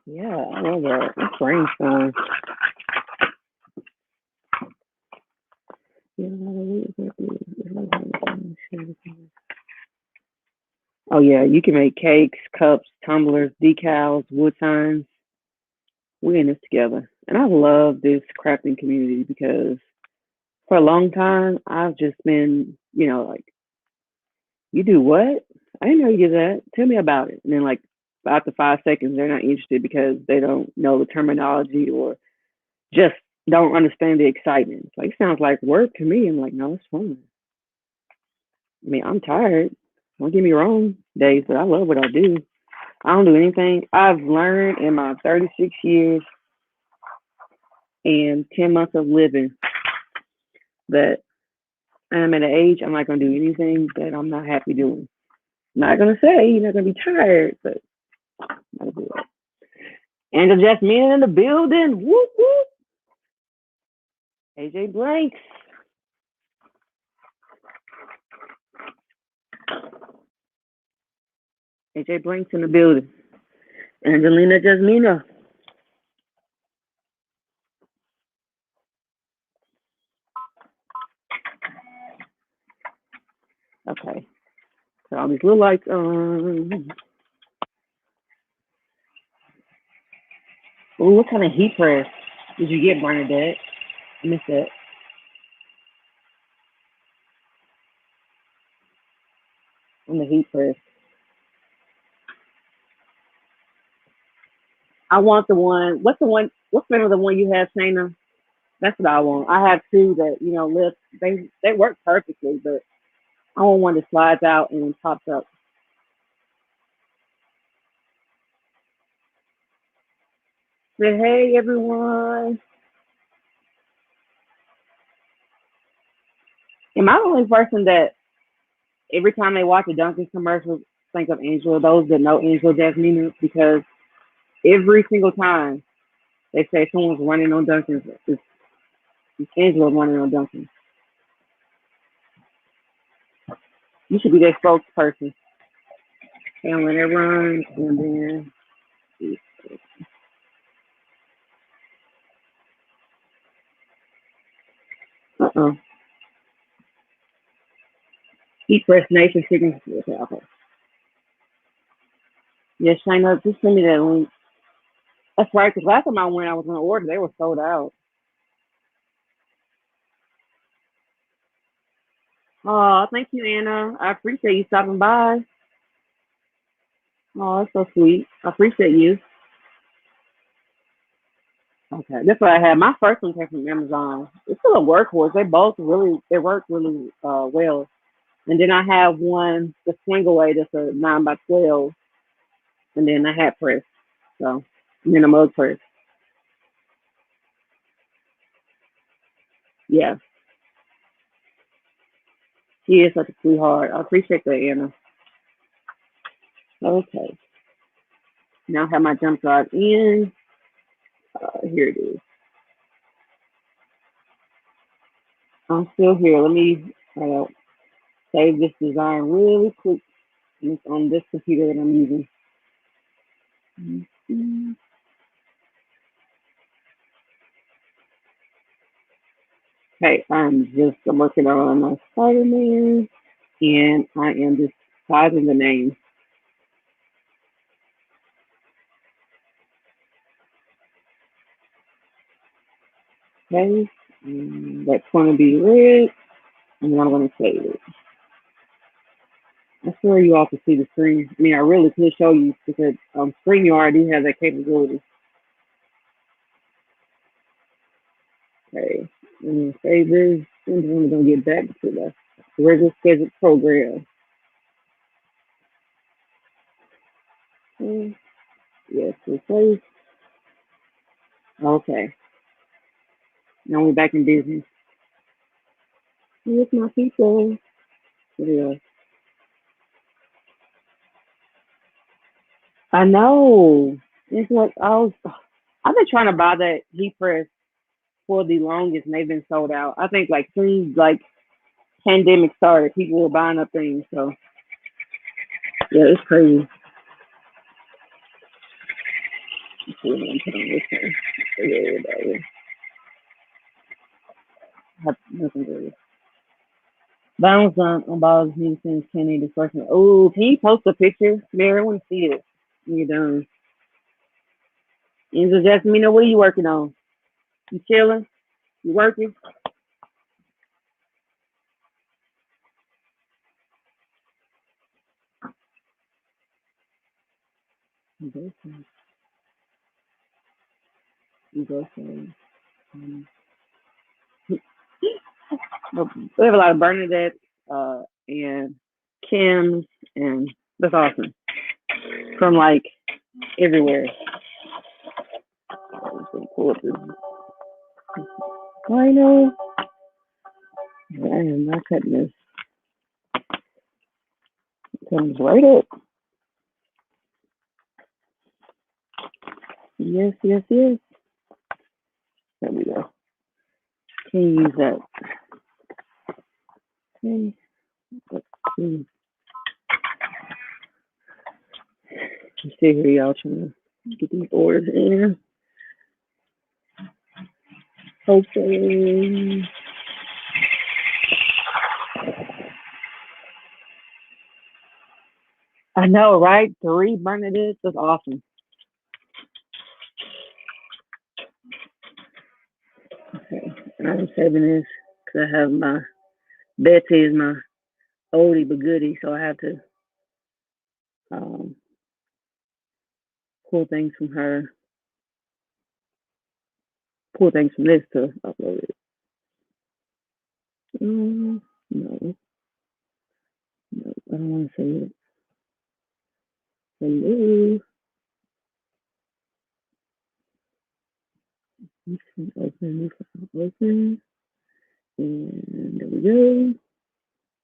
Yeah, I love that. It's brainstorm. Oh yeah, you can make cakes, cups, tumblers, decals, wood signs. We're in this together, and I love this crafting community because for a long time I've just been, like, you do what? I didn't know you did that. Tell me about it. And then like after 5 seconds, they're not interested because they don't know the terminology or just don't understand the excitement. It's like, it sounds like work to me. I'm like, no, it's fun. I mean, I'm tired. Don't get me wrong, days, but I love what I do. I don't do anything. I've learned in my 36 years and 10 months of living that I'm at an age I'm not going to do anything that I'm not happy doing. I'm not going to say you're not going to be tired, but I'm going to do it. And just me in the building. Whoop, whoop. AJ Blanks. AJ Blanks in the building. Angelina Jasmina. Okay. So all these little lights on. Ooh, what kind of heat press did you get, Bernadette? I missed that. On the heat press. I want the one. What's the one? What's the name of the one you have, Shayna? That's what I want. I have two that lift. They work perfectly, but I want one that slides out and pops up. Say hey, everyone. Am I the only person that every time they watch a Dunkin' commercial think of Angela? Those that know Angela Jasmine, because every single time they say someone's running on Dunkin', it's Angela running on Dunkin'. You should be their spokesperson. And when it runs, and then uh-uh. Heat Fresh Nation chicken. Okay, okay. Yes, Shayna, just send me that link. That's right, because last time I went, I was going to order. They were sold out. Oh, thank you, Anna. I appreciate you stopping by. Oh, that's so sweet. I appreciate you. Okay, that's what I had. My first one came from Amazon. It's still a workhorse. They work really well. And then I have one, the swing away, that's a 9 by 12, and then a hat press. So, and then a mug press. Yeah, she is such a sweetheart. I appreciate that, Anna. Okay, now I have my jump drive in. Here it is. I'm still here. Let me save this design really quick on this computer that I'm using. Mhm. Okay, I'm working on my Spider-Man, and I am just sizing the name. Okay, that's going to be red, and then I'm going to save it. I swear you all can see the screen. I mean, I really could show you because StreamYard do have that capability. Okay, I'm going to save this, and then we're going to get back to the regular scheduled program. Okay. Yes, replace. Okay, now we're back in business. Here's my people. Yeah. I know. It's like I've been trying to buy that heat press for the longest, and they've been sold out. I think like soon like pandemic started, people were buying up things. So yeah, it's crazy. Let's see what I'm gonna put on this one. Yeah, that way. Nothing good. Bounce on balls new things Kenny this person. Oh, can you post a picture? Mary, I want to see it when you're done. And just me know what you working on. You chilling? You working? You go, son. You go, son. Um, we have a lot of Bernadette and Kim's, and that's awesome. From like everywhere. I'm just gonna pull up this vinyl. I am not cutting this. It comes right up. Yes, yes, yes. There we go. Can you use that? Okay. Let's see. Let's see here, y'all trying to get these orders in. Hopefully. I know, right? 3 Bernadette. That's awesome. Okay. I'm saving this because I have my Betsy is my oldie but goodie, so I have to um, pull things from her, pull things from this to upload it. No, no, I don't want to say it. Hello. This one open, this one open. And there we go. And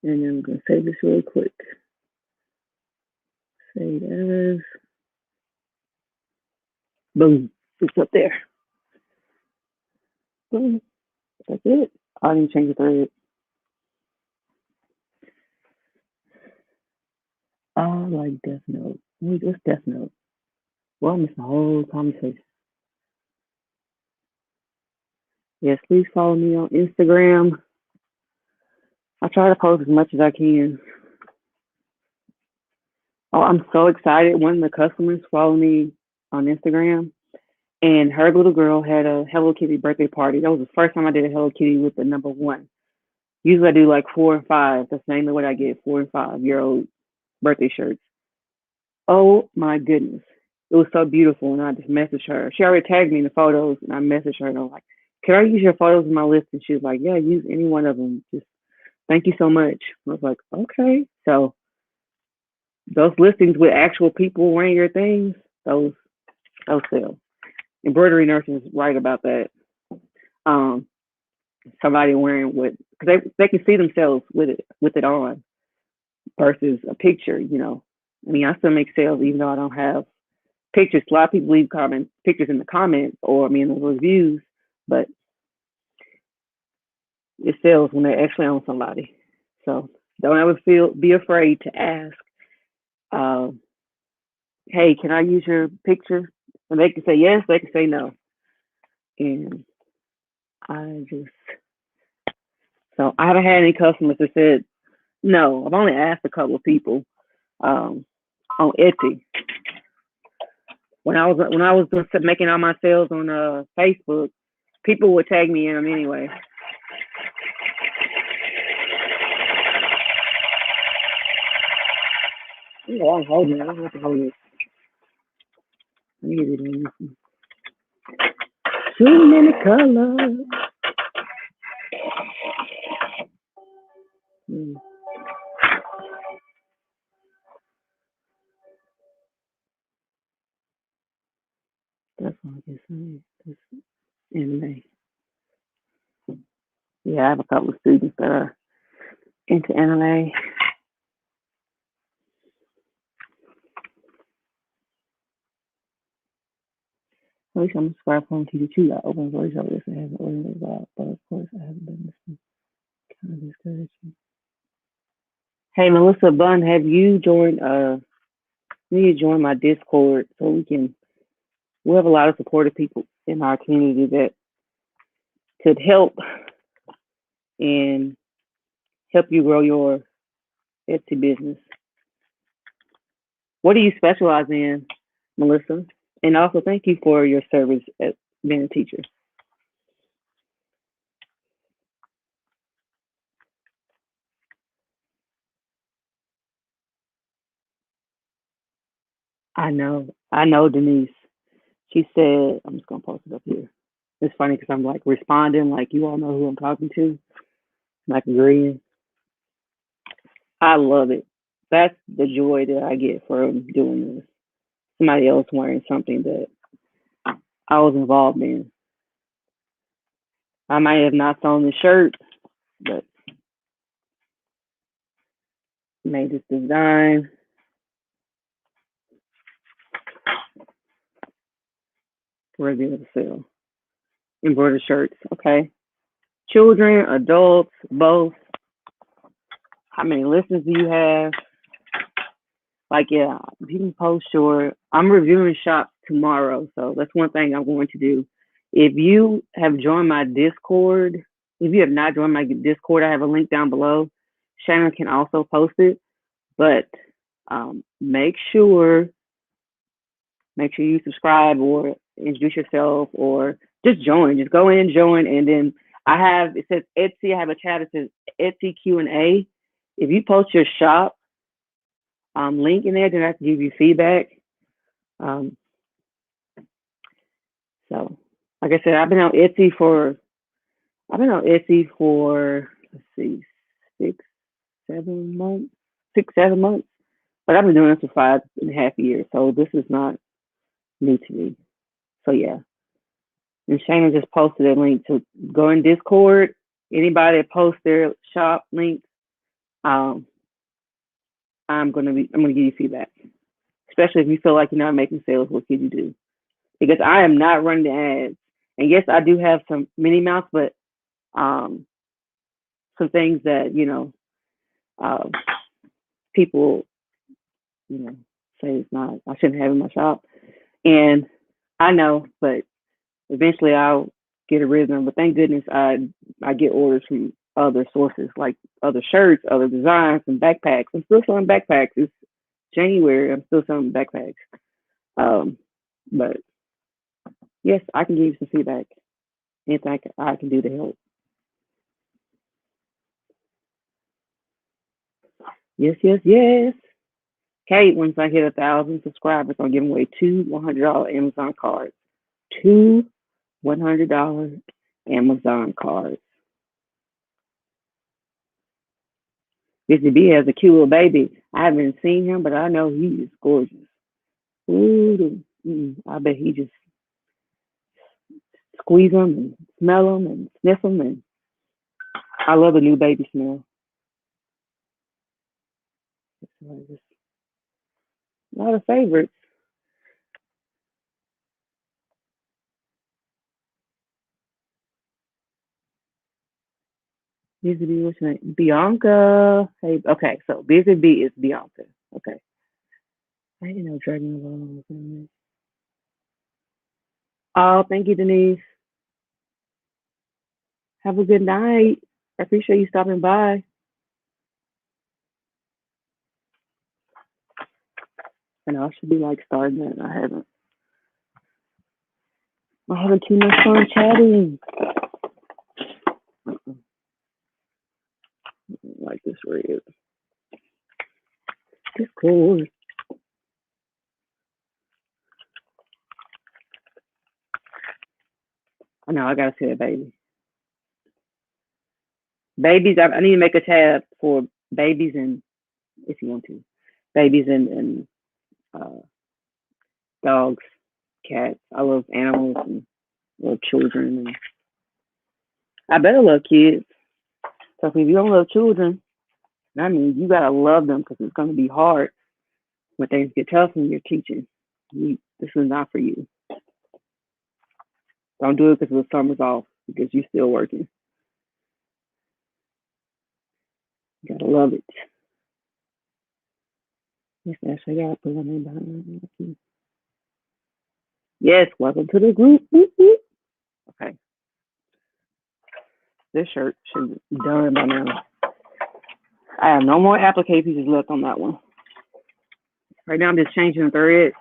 then I'm going to save this really quick. Save as. Boom. It's up there. Boom. That's it. I didn't change the thread. I like Death Note. Wait, what's Death Note? Well, I missed the whole conversation. Yes, please follow me on Instagram. I try to post as much as I can. Oh, I'm so excited. One of the customers followed me on Instagram, and her little girl had a Hello Kitty birthday party. That was the first time I did a Hello Kitty with the number one. Usually I do like 4 and 5. That's mainly what I get, 4 and 5 year old birthday shirts. Oh my goodness. It was so beautiful. And I just messaged her. She already tagged me in the photos and I messaged her and I was like, can I use your photos in my list? And she was like, yeah, use any one of them. Just thank you so much. I was like, okay. So those listings with actual people wearing your things, those sell. Embroidery Nurse is right about that. Um, Somebody wearing what, because they can see themselves with it on versus a picture. I mean, I still make sales even though I don't have pictures. A lot of people leave pictures in the comments or I mean in the reviews, but it sells when they actually own somebody. So don't ever be afraid to ask. Uh, hey, can I use your picture? And they can say yes, they can say no. And I just I haven't had any customers that said no. I've only asked a couple of people um, on Etsy when I was making all my sales on Facebook. People would tag me in them anyway. Yeah, I'm holding it. I don't have to hold it. I need it in too many colors. Mm, that's all I can say. This anime. Yeah, I have a couple of students that are into anime. At least I'm subscribed from TV too. I open voice over this and haven't ordered about, but of course I haven't been listening. Kind of discouraging. Hey Melissa Bunn, have you joined you need to join my Discord so we have a lot of supportive people in our community that could help and help you grow your Etsy business. What do you specialize in, Melissa? And also thank you for your service as being a teacher. I know Denise. She said, I'm just gonna post it up here. It's funny because I'm like responding, like you all know who I'm talking to, like agreeing. I love it. That's the joy that I get from doing this. Somebody else wearing something that I was involved in. I might have not sewn the shirt, but made this design. Ready to sell. Embroidered shirts. Okay. Children, adults, both. How many listens do you have? Like, yeah, you can post your. I'm reviewing shops tomorrow, so that's one thing I'm going to do. If you have joined my Discord, if you have not joined my Discord, I have a link down below. Shannon can also post it, but make sure you subscribe or introduce yourself or just join. Just go in, join, and then it says Etsy. I have a chat that says Etsy Q&A. If you post your shop link in there, then I can give you feedback. Um, so, like I said, I've been on Etsy for let's see, 6, 7 months, 6, 7 months. But I've been doing this for 5.5 years, so this is not new to me. So yeah, and Shana just posted a link to go in Discord. Anybody that posts their shop links, um, I'm gonna give you feedback. Especially if you feel like you're not making sales, what can you do? Because I am not running the ads. And yes, I do have some mini mounts, but um, some things that uh, people say it's not. I shouldn't have in my shop, and I know, but eventually I'll get a rhythm. But thank goodness I get orders from other sources like other shirts, other designs, and backpacks. I'm still selling backpacks. It's January. I'm still selling backpacks. But yes, I can give you some feedback. Anything I can do to help. Yes, yes, yes. Kate, once I hit 1,000 subscribers, I'm giving away two $100 Amazon cards. Two $100 Amazon cards. Mr. B has a cute little baby. I haven't seen him, but I know he is gorgeous. Ooh, I bet he just squeeze them and smell them and sniff them. And I love the new baby smell. It's a lot of favorites. Busy Bee, what's her name? Bianca. Hey, okay, so Busy Bee is Bianca. Okay. I didn't know Dragon Ball was in this. Oh, thank you, Denise. Have a good night. I appreciate you stopping by. And I should be like starting it. I haven't. I'm having too much fun chatting. Like this red. It's cool. I know I gotta see that baby. Babies. I need to make a tab for babies and if you want to, babies and uh, dogs, cats. I love animals and love children. And I better love kids. So if you don't love children, I mean you gotta love them because it's gonna be hard when things get tough and you're teaching. This is not for you. Don't do it because the summer's off because you're still working. You gotta love it. Yes, Ashley, I gotta put my name behind it. Yes, welcome to the group. Okay, this shirt should be done by now. I have no more applique pieces left on that one. Right now, I'm just changing the thread.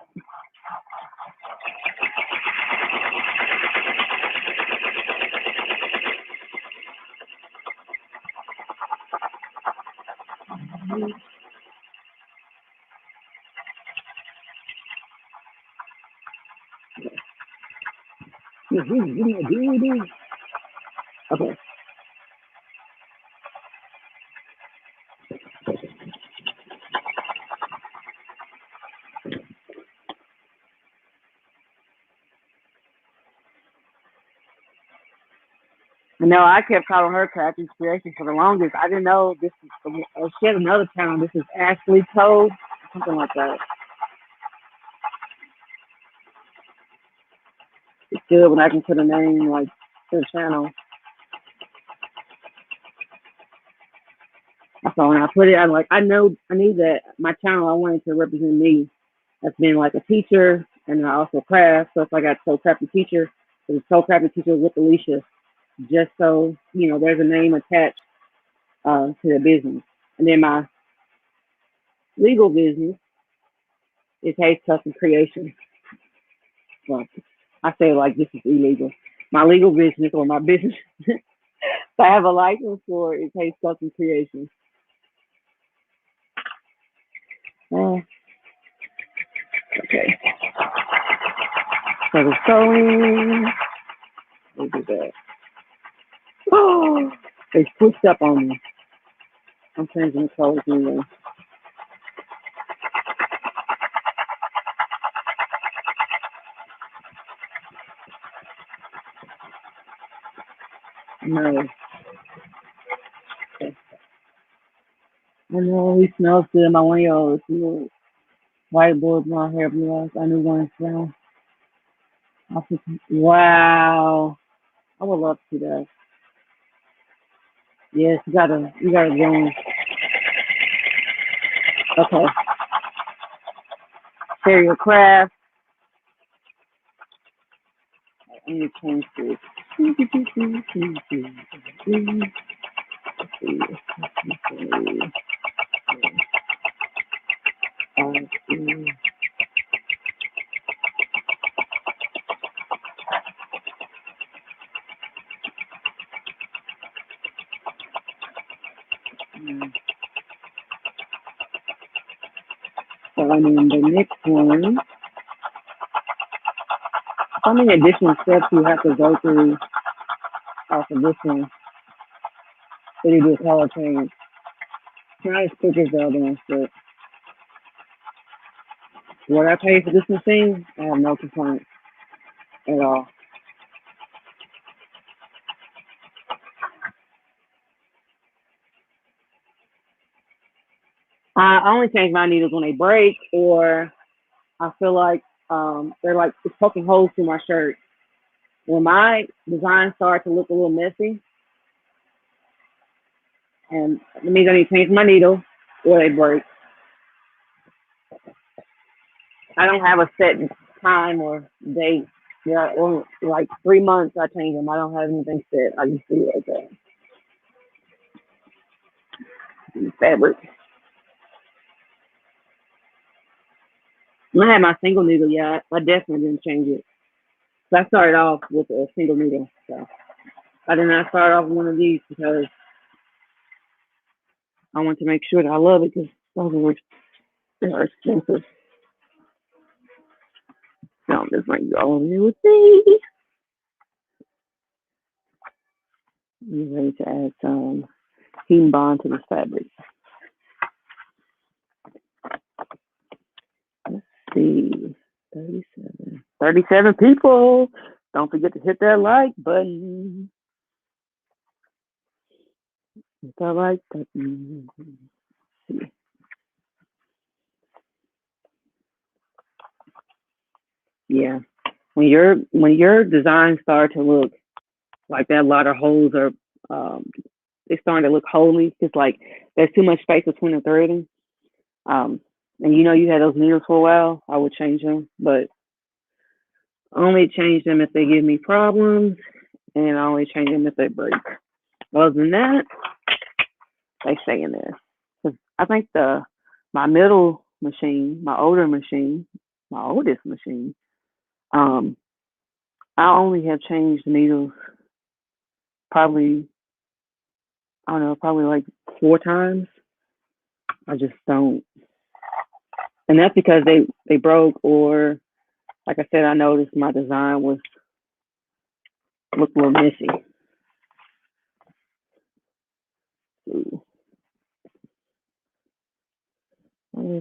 Okay. I know I kept calling her Crafty Inspiration for the longest. I didn't know this is, she had another channel. This is Ashley Toe, something like that. It's good when I can put a name like to the channel. So when I put it, I'm like, I knew that my channel, I wanted to represent me as being like a teacher and I also craft. So if I got Sew Crafty Teacher, it's Sew Crafty Teacher with Alisha, just so, there's a name attached to the business. And then my legal business is Hayes Custom Creation. Well, I say like this is illegal. My legal business or my business I have a license for is Hayes Custom Creation. Uh, okay. So the sewing, we do that. Oh, they switched up on me. I'm changing the colors anyway. No. Okay. I know he smells good. My 1-year-old is whiteboard blonde hair, blue eyes. I knew one smell. Wow. I would love to see that. Yes, you gotta go. Okay. Share your craft. I need to change this. And then the next one, how many additional steps you have to go through off of this one when you do a color change. Not as quick as the other ones, but what I paid for this machine, I have no complaints at all. I only change my needles when they break, or I feel like they're like it's poking holes through my shirt. When my designs start to look a little messy, and it means I need to change my needle or they break. I don't have a set time or date. Yeah, or like 3 months I change them. I don't have anything set. I just do it like that. Fabric. When I had my single needle, yeah, I definitely didn't change it. So I started off with a single needle. So I did not start off with one of these because I want to make sure that I love it because those are expensive. So I'm just like, go over here with me. I'm ready to add some heat and bond to this fabric. Let's see. 37. 37 people. Don't forget to hit that like button. Hit that like button. Yeah. When your designs start to look like that, a lot of holes are they're starting to look holy. It's like there's too much space between the threading. And you had those needles for a while, I would change them, but only change them if they give me problems, and I only change them if they break. Other than that, they stay in there. I think my middle machine, my oldest machine, I only have changed needles probably, I don't know, probably like 4 times. I just don't, and that's because they broke, or like I said, I noticed my design looked a little messy. Ooh.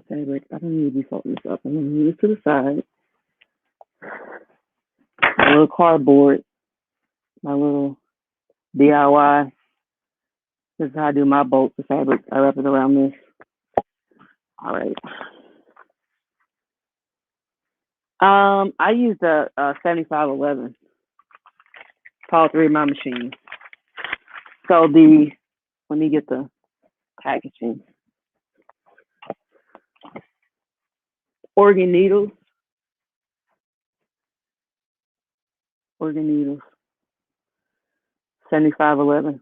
Fabric. I don't need to be folding this up. I'm gonna move it to the side. My little cardboard, my little DIY. This is how I do my bolts of fabric. I wrap it around this. All right. I used a 7511. All three of my machines. So let me get the packaging. Organ needles. 7511.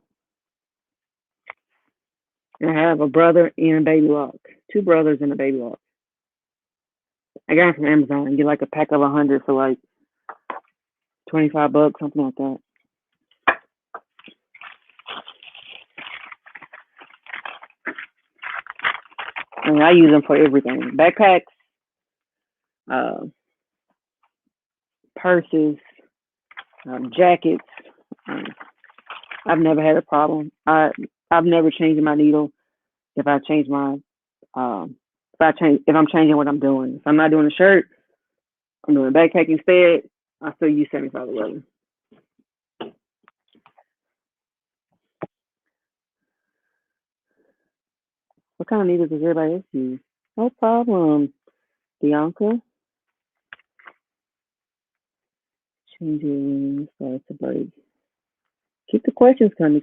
And I have a brother and a baby lock. 2 brothers and a baby lock. I got them from Amazon and get like a pack of 100 for like $25, something like that. And I use them for everything: backpacks, purses, jackets. I've never had a problem. I've never changed my needle if I change my if I'm changing what I'm doing. If I'm not doing a shirt, I'm doing a backpack instead. I still use 7511. What kind of needles does everybody else use? No problem, Bianca. Changing starts to break. Keep the questions coming.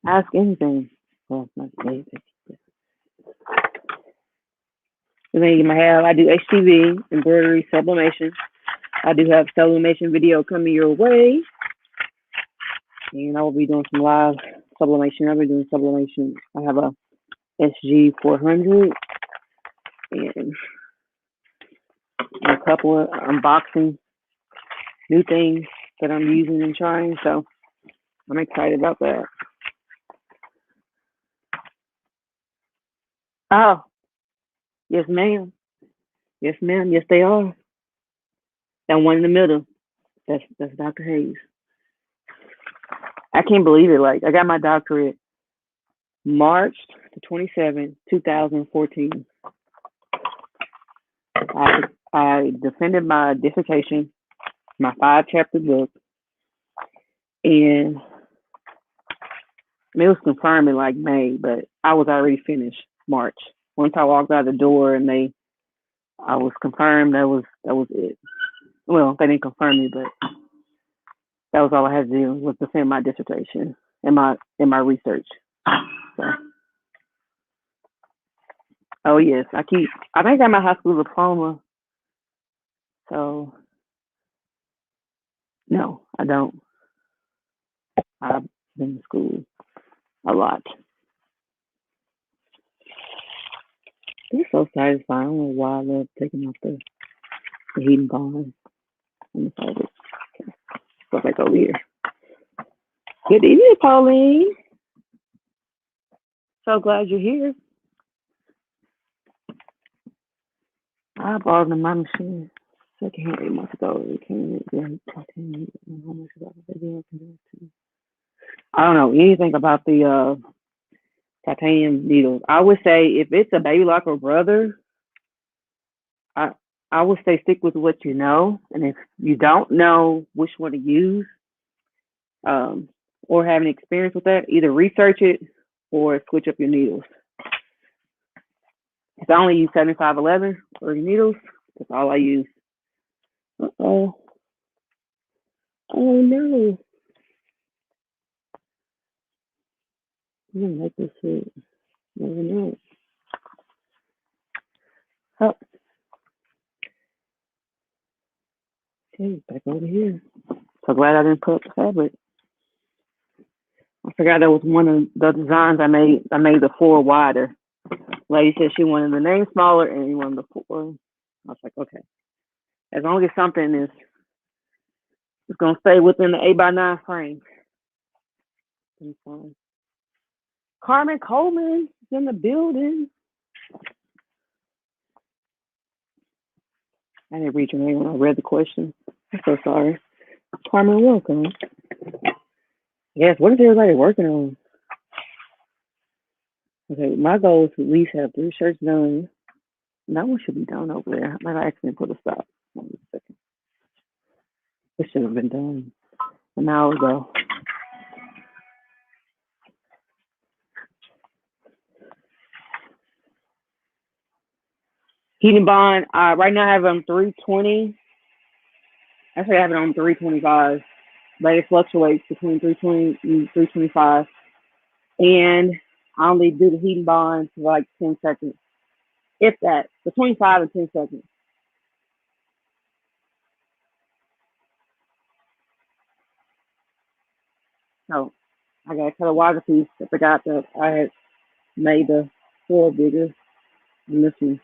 Ask anything. Well, not anything. I do HTV, embroidery, sublimation. I do have sublimation video coming your way. And I will be doing some live sublimation. I've been doing sublimation. I have a SG 400 and a couple of unboxing new things that I'm using and trying. So I'm excited about that. Oh, yes, ma'am. Yes, ma'am. Yes, they are. That one in the middle. That's Dr. Hayes. I can't believe it. Like I got my doctorate March the 27th, 2014. I defended my dissertation, my 5 chapter book, and it was confirmed in like May, but I was already finished March. Once I walked out the door and I was confirmed. That was it. Well, they didn't confirm me, but that was all I had to do was defend my dissertation and my research. So, oh yes, I think I got my high school diploma. So no, I don't. I've been to school a lot. It's so satisfying. I don't know why I love taking off the heating gone on the side. Go back over here. Good evening, Pauline. So glad you're here. I bought my machine secondhand 8 months ago. It came in great. How much about it? I don't know anything about the titanium needles. I would say if it's a baby lock or brother, I I would say stick with what you know, and if you don't know which one to use, um, or have any experience with that, either research it or switch up your needles. If I only use 7511 for your needles, that's all I use. Uh-oh. Oh no. I'm gonna make this shit. Never know. Oh, okay, back over here. So glad I didn't put up the fabric. I forgot that was one of the designs I made. I made the floor wider. Lady said she wanted the name smaller and you wanted the floor. I was like, okay. As long as something is gonna stay within the 8x9 frame. It's fine. Carmen Coleman is in the building. I didn't read your name when I read the question. I'm so sorry. Carmen, welcome. Yes, what is everybody working on? Okay, my goal is to at least have 3 shirts done. That one should be done over there. I might actually put a stop. Wait a second. This should have been done an hour ago. Heating bond, right now I have it on 320. Actually, I have it on 325, but it fluctuates between 320 and 325. And I only do the heating bond for like 10 seconds, if that, between 5 and 10 seconds. So I got to cut a wider piece. I forgot that I had made the floor bigger than this one.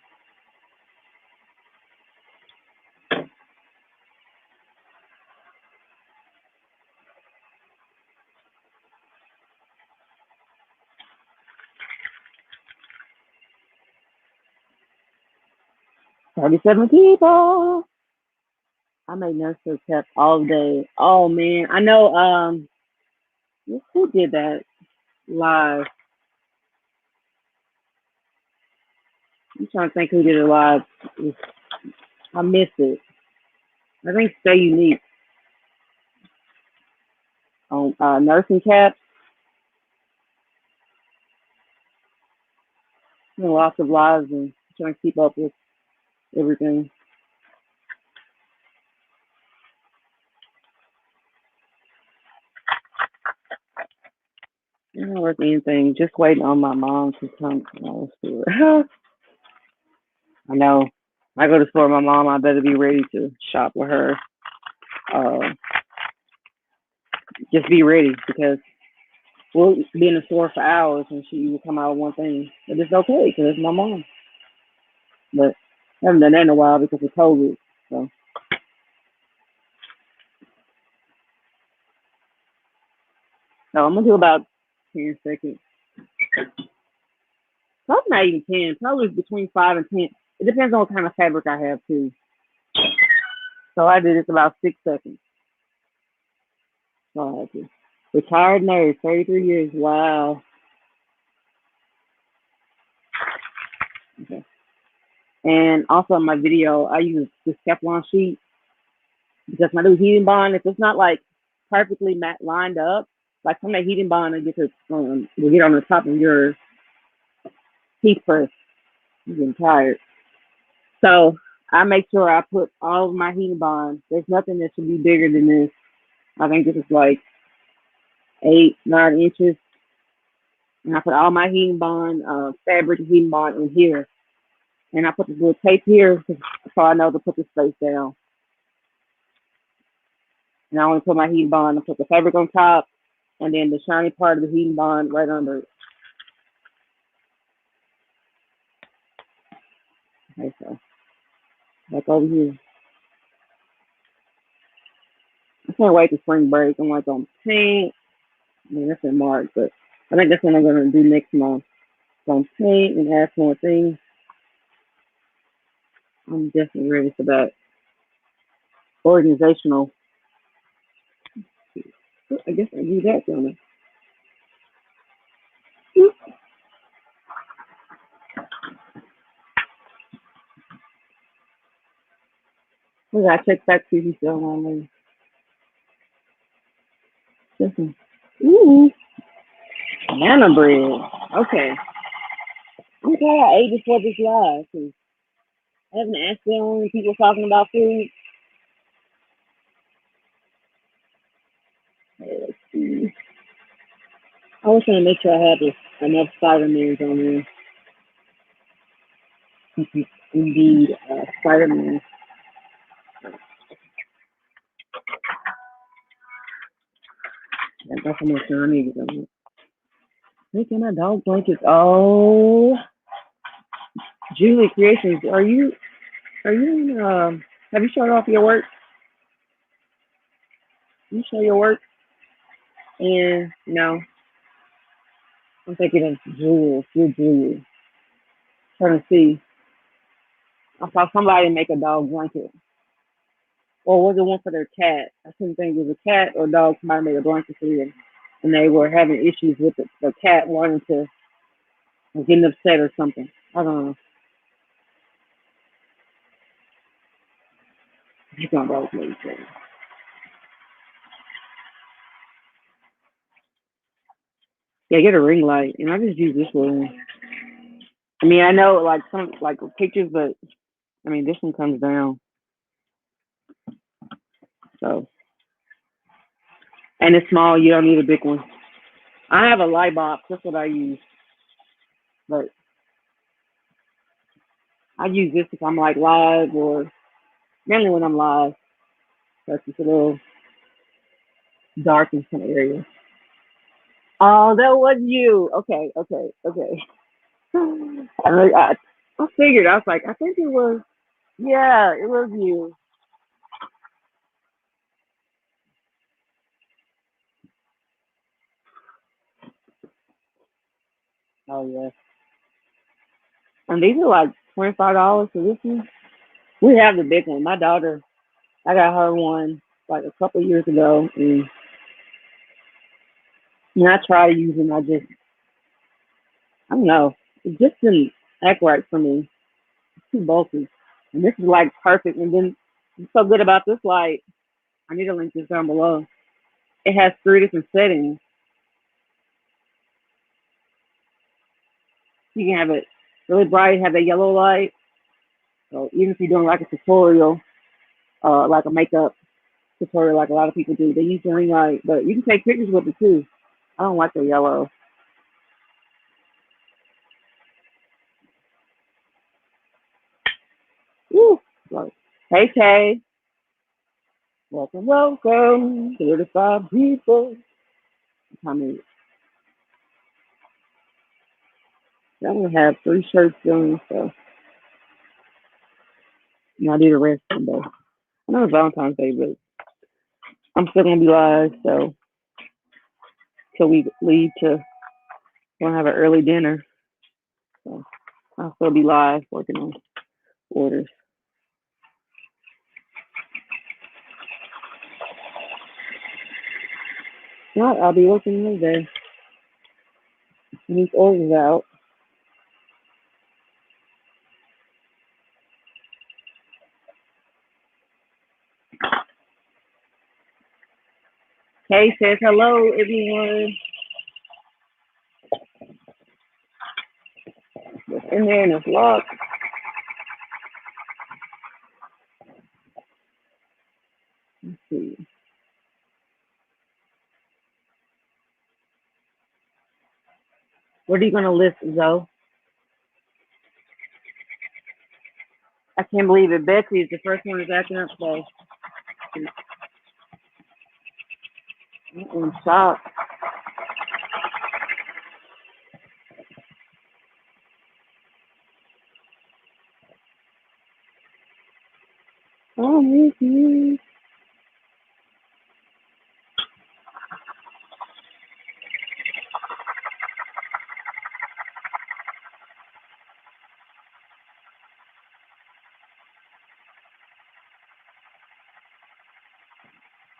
37 people. I made nursery cap all day. Oh man, I know. Who did that live? I'm trying to think who did it live. I missed it. I think Stay Unique on nursing caps. Lots of lives and trying to keep up with everything. I don't work anything. Just waiting on my mom to come to the store. I know. I go to the store with my mom. I better be ready to shop with her. Uh, just be ready because we'll be in the store for hours and she will come out with one thing. But it's okay because it's my mom. But I haven't done that in a while because of COVID. So I'm gonna do about 10 seconds. Probably not even 10. Probably between 5 and 10. It depends on what kind of fabric I have too. So I did this about 6 seconds. So I had to. Retired nurse, 33 years. Wow. Okay. And also in my video, I use this Teflon sheet because my new heating bond, if it's not like perfectly lined up, like some of that heating bond will get on the top of your heat press. I'm getting tired. So I make sure I put all of my heating bond. There's nothing that should be bigger than this. I think this is like 8, 9 inches. And I put all my heating bond, fabric heating bond in here. And I put this little tape here so I know to put this space down. And I only put my heating bond and put the fabric on top and then the shiny part of the heating bond right under it. Okay, so back over here. I can't wait to spring break. I'm like on paint. I mean, that's in March, but I think that's what I'm going to do next month. So I'm paint and add more things. I'm definitely ready for that. Organizational. I guess I do that, don't I? We got to check back to see if he's still on there. Listen. Ooh. Banana bread. Okay. I'm glad I ate before this live. I haven't asked them when people talking about food. Hey, let's see. I was trying to make sure I had enough Spider-Mans on there. Indeed, Spider-Man. That's how much I need. Making my dog blankets. Oh, Julie Creations. Are you in, have you showed off your work? You show your work? And no, I'm thinking of Jules. You're Jules. Trying to see. I saw somebody make a dog blanket. Or was it one for their cat? I couldn't think it was a cat or dog. Somebody made a blanket for them. And they were having issues with the cat wanting to, getting upset or something. I don't know. You can't always make sense. Yeah, get a ring light, and I just use this one. I mean, I know like some like pictures, but I mean this one comes down. So, and it's small. You don't need a big one. I have a light box. That's what I use. But I use this if I'm like live or mainly when I'm live. That's just a little dark in some areas. Oh, that was you. Okay, okay, okay. I figured. I was like, I think it was. Yeah, it was you. Oh yeah. And these are like $25 for this one. We have the big one. My daughter, I got her one like a couple of years ago, and when I tried using, I don't know, it just didn't act right for me. It's too bulky, and this is like perfect. And then what's so good about this light, I need to link this down below. It has 3 different settings. You can have it really bright, have a yellow light. So even if you're doing like a tutorial, like a makeup tutorial, like a lot of people do, they use the ring light, but you can take pictures with it too. I don't like the yellow. Woo. Like, hey Kay, welcome, welcome. 35 people. I mean, I'm gonna have 3 shirts on, so I do the rest someday. I know it's Valentine's Day, but I'm still gonna be live, so till we leave to gonna have an early dinner. So I'll still be live working on orders. Not, I'll be working Wednesday. These orders out. Kay says hello, everyone. What's in there and it's locked. Let's see. What are you gonna list, Zoe? I can't believe it. Betsy is the first one that's acting up today. I'm shocked. Oh, me.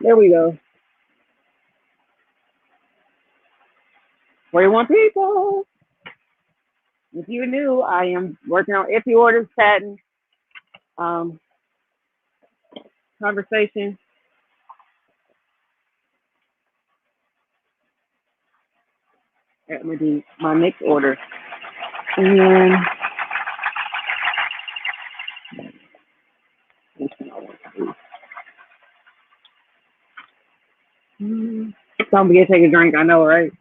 There we go. 41 people. If you're new, I am working on Iffy Orders Satin conversation. I'm gonna do my next order. And then don't forget to take a drink, I know, right?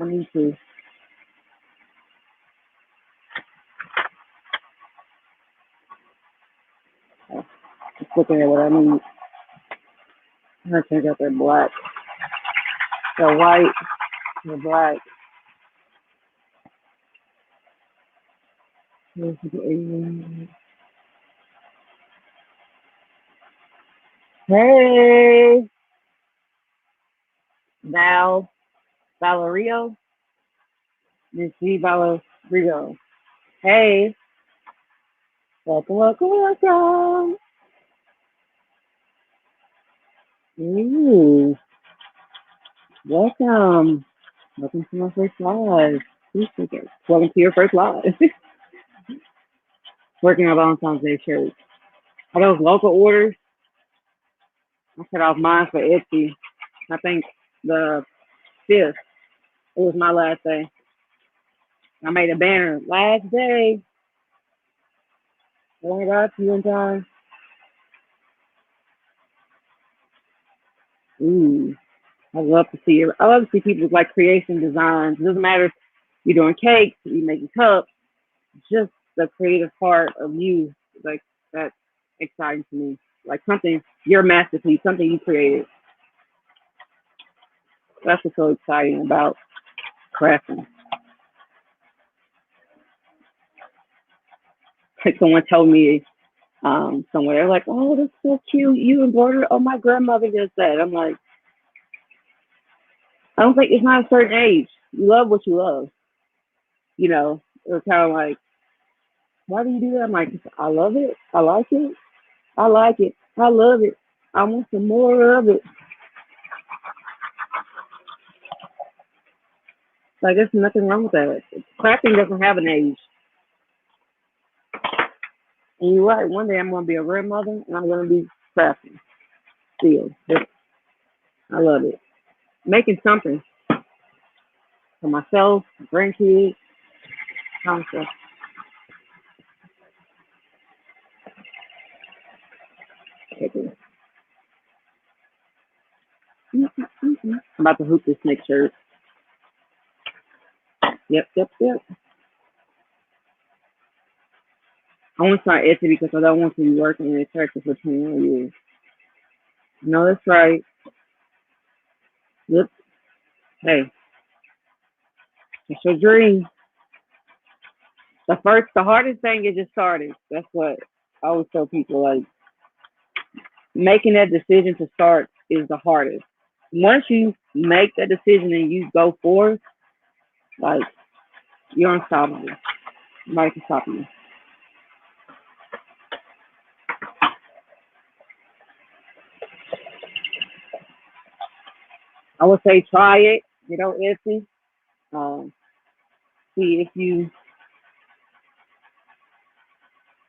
I need to. Just looking at what I need. I'm gonna check out that black. The white, the black. Hey, Valerio. Miss G Valerio. Hey, welcome. Ooh, welcome. Welcome to my first live. Welcome to your first live. Working on Valentine's Day shirts. Are those local orders? I cut off mine for Etsy. I think the 5th. It was my last day. I made a banner last day. Oh my God, you in time. Ooh, I love to see it. I love to see people's like creation designs. It doesn't matter if you're doing cakes, you're making cups, just the creative part of you, like that's exciting to me. Like something, your masterpiece, something you created. That's what's so exciting about crafting. Like someone told me somewhere, they're like, "Oh, that's so cute. You embroidered." Oh, my grandmother does that. I'm like, I don't think it's not a certain age. You love what you love. You know, it's kind of like, why do you do that? I'm like, I love it. I like it. I like it. I love it. I want some more of it. Like, there's nothing wrong with that. Crafting doesn't have an age. And you're right. One day I'm going to be a grandmother and I'm going to be crafting. Still. I love it. Making something for myself, grandkids, kind of stuff. I'm about to hoop this next shirt. Yep. I want to start Etsy because I don't want to be working in a church for 21 years. No, that's right. Yep. Hey, it's your dream. The hardest thing is just starting. That's what I always tell people. Like, making that decision to start is the hardest. Once you make that decision and you go forth, like, you're unstoppable. Nobody can stop you. I would say try it. Get on Etsy. Um, see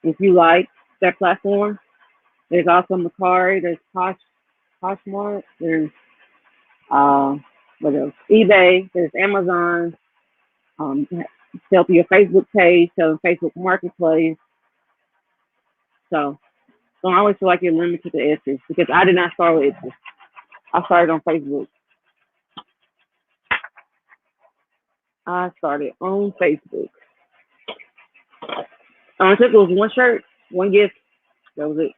if you like that platform. There's also Macari. There's Poshmark. There's what else? eBay. There's Amazon. Sell through your Facebook page. Sell in Facebook Marketplace. So don't always feel like you're limited to Etsy because I did not start with Etsy. I started on Facebook. I started on Facebook. I took it was one shirt, one gift. That was it.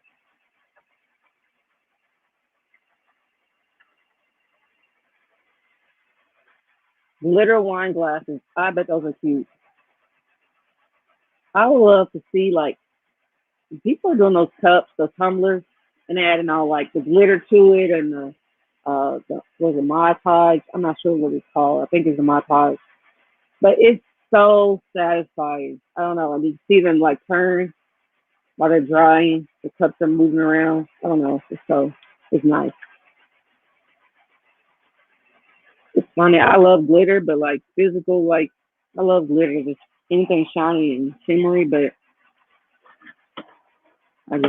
Glitter wine glasses. I bet those are cute. I would love to see like people are doing those cups, those tumblers, and adding all like the glitter to it and the was it Mod Podge? I'm not sure what it's called. I think it's a Mod Podge. But it's so satisfying. I don't know. I mean, see them like turn while they're drying. The cups are moving around. I don't know. It's nice. It's funny. I love glitter, but like physical, like I love glitter. Just anything shiny and shimmery, but I'm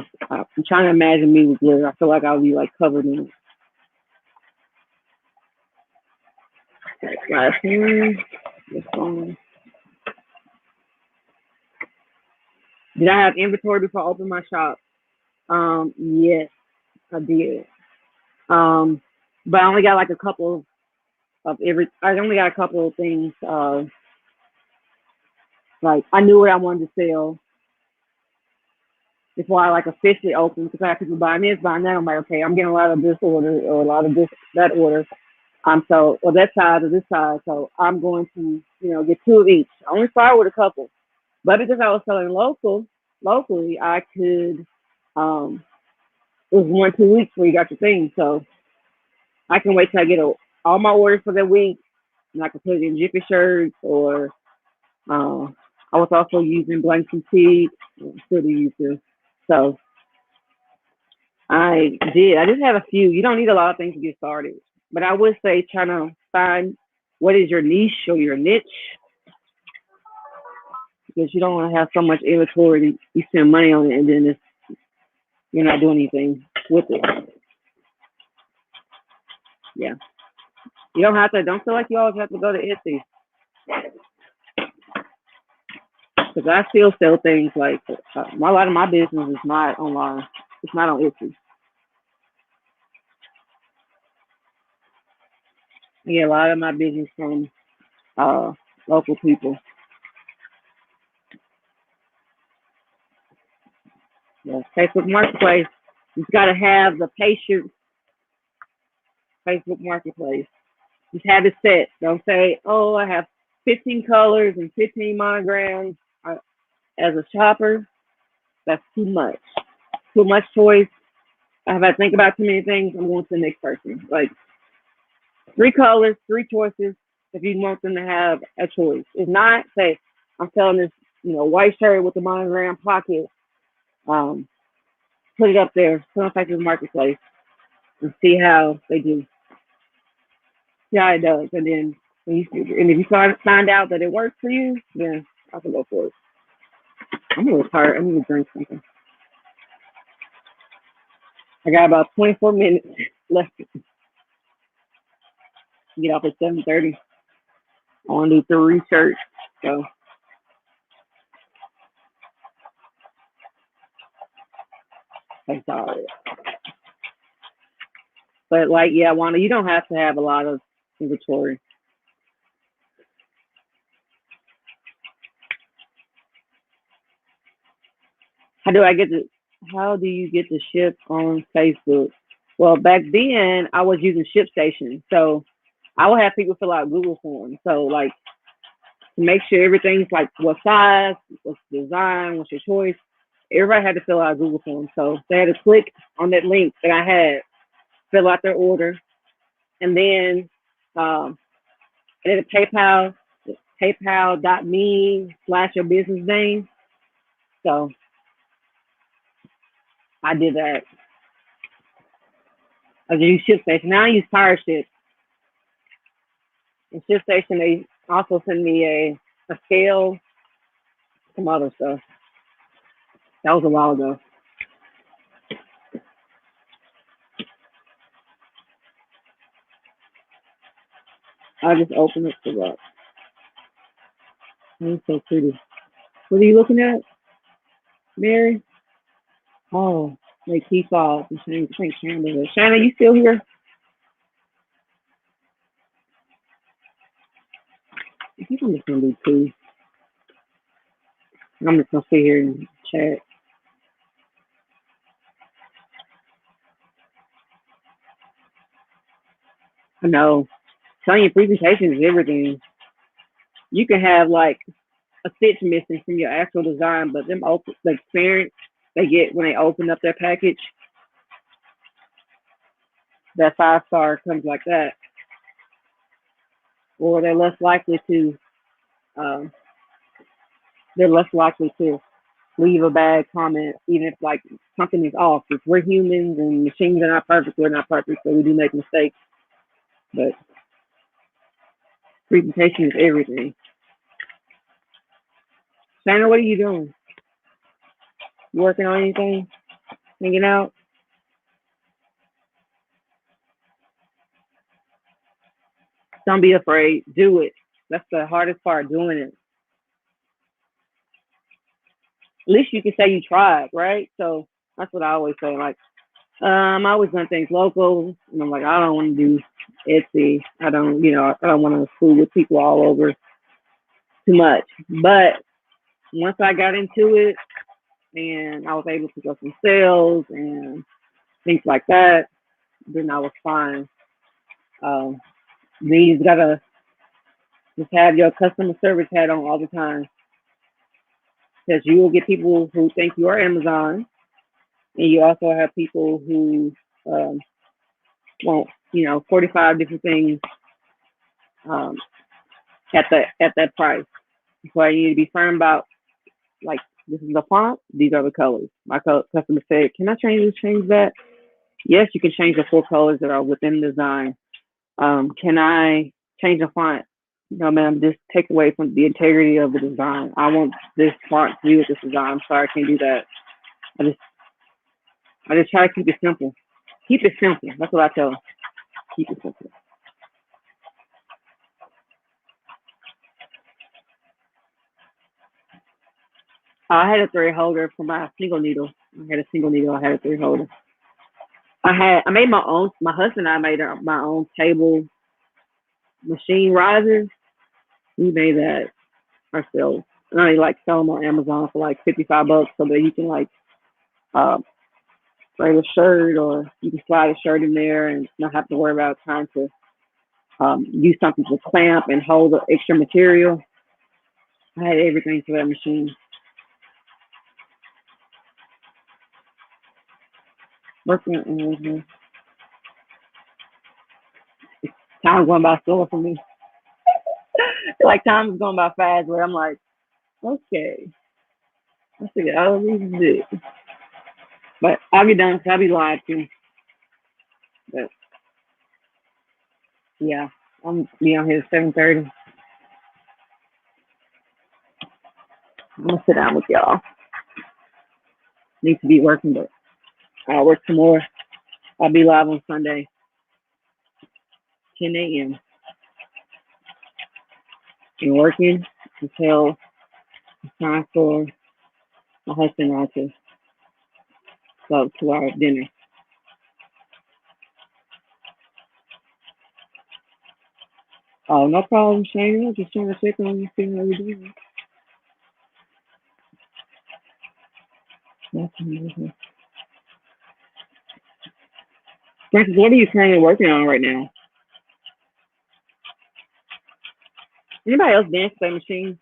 trying to imagine me with glitter. I feel like I'll be like covered in it. Last one. This one. Did I have inventory before I opened my shop? Yes, I did. Um, but I only got like a couple of every. I only got a couple of things. Like I knew what I wanted to sell before I like officially opened because I have people buying this, buying that. I'm like, okay, I'm getting a lot of this order or a lot of this that order. So or that side or this side. So I'm going to get two of each. I only started with a couple, but because I was selling locally, I could. It was 1 2 weeks where you got your thing, so I can wait till I get all my orders for that week, and I can put it in Jiffy shirts or uh, I was also using blank fatigue, still use this. So I did. I just have a few. You don't need a lot of things to get started, but I would say trying to find what is your niche or your niche because you don't want to have so much inventory that you spend money on it and then you're not doing anything with it. Yeah, you don't have to. Don't feel like you always have to go to Etsy because I still sell things like a lot of my business is not online. It's not on Etsy. I get a lot of my business from uh, local people. Yeah, Facebook Marketplace. You've got to have the patience. Facebook Marketplace. Just have it set. Don't say, "Oh, I have 15 colors and 15 monograms." As a shopper, that's too much. Too much choice. If I think about too many things, I'm going to the next person. Like 3 colors, 3 choices. If you want them to have a choice, if not, say, I'm selling this, white shirt with the monogram pocket. Um, put it up there, put it on Facebook Marketplace, and see how they do. See how it does, and then if you find out that it works for you, then I can go for it. I'm a little tired. I need to drink something. I got about 24 minutes left to get off at 7:30. I want to do 3 shirts, so that's all right. But like, yeah, Wanda, you don't have to have a lot of inventory. How do I get the? How do you get the ship on Facebook? Well, back then I was using ShipStation, so I would have people fill out Google forms. So like to make sure everything's like what size, what's the design, what's your choice. Everybody had to fill out a Google form, so they had to click on that link that I had, fill out their order, and then um, and then PayPal. PayPal.me/your business name. So I did that. I use ShipStation. Now I use PowerShip. And ShipStation, they also send me a scale, some other stuff. That was a while ago. I just opened it to up. It's so pretty. What are you looking at, Mary? Oh, they keep off. I think Shannon. Shannon, you still here? I think I'm just gonna do two. I'm just gonna sit here and chat. I know. Telling you, presentation is everything. You can have like a stitch missing from your actual design, but them open the experience they get when they open up their package, that 5-star comes like that, or um, they're less likely to leave a bad comment, even if like something is off. If we're humans and machines are not perfect, we're not perfect, so we do make mistakes. But presentation is everything. Shannon, what are you doing? You working on anything? Hanging out? Don't be afraid. Do it. That's the hardest part, doing it. At least you can say you tried, right? So that's what I always say. Like, I always done things local, and I'm like, I don't want to do Etsy. I don't want to fool with people all over too much. But once I got into it, and I was able to go some sales and things like that, then I was fine. Um, then you just gotta just have your customer service hat on all the time, because you will get people who think you are Amazon, and you also have people who um, want 45 different things um, at that price. So you need to be firm about, like, this is the font, these are the colors. My customer said, can I change that? Yes, you can change the 4 colors that are within the design. Can I change the font? No, ma'am, this take away from the integrity of the design. I want this font to be with this design. I'm sorry, I can't do that. I just I just try to keep it simple. Keep it simple. That's what I tell them. Keep it simple. I had a thread holder for my single needle. I had a single needle. I had a thread holder. I made my own. My husband and I made my own table machine riser. We made that ourselves. And I like sell them on Amazon for like $55, so that you can like uh, write a shirt, or you can slide a shirt in there and not have to worry about trying to use something to clamp and hold the extra material. I had everything for that machine. Working time going by slow for me. Like time is going by fast, where I'm like, okay, I figured all of these is it. But I'll be done. 'Cause I'll be live too. But yeah, I'm be on here at 7:30. I'm gonna sit down with y'all. Need to be working, but I'll work some more. I'll be live on Sunday, 10 a.m. and working until it's time for my husband and I to go to our dinner. Oh, no problem, Shane. I'm just trying to check on you, see how you're doing. Francis, what are you currently working on right now? Anybody else dance to that machine?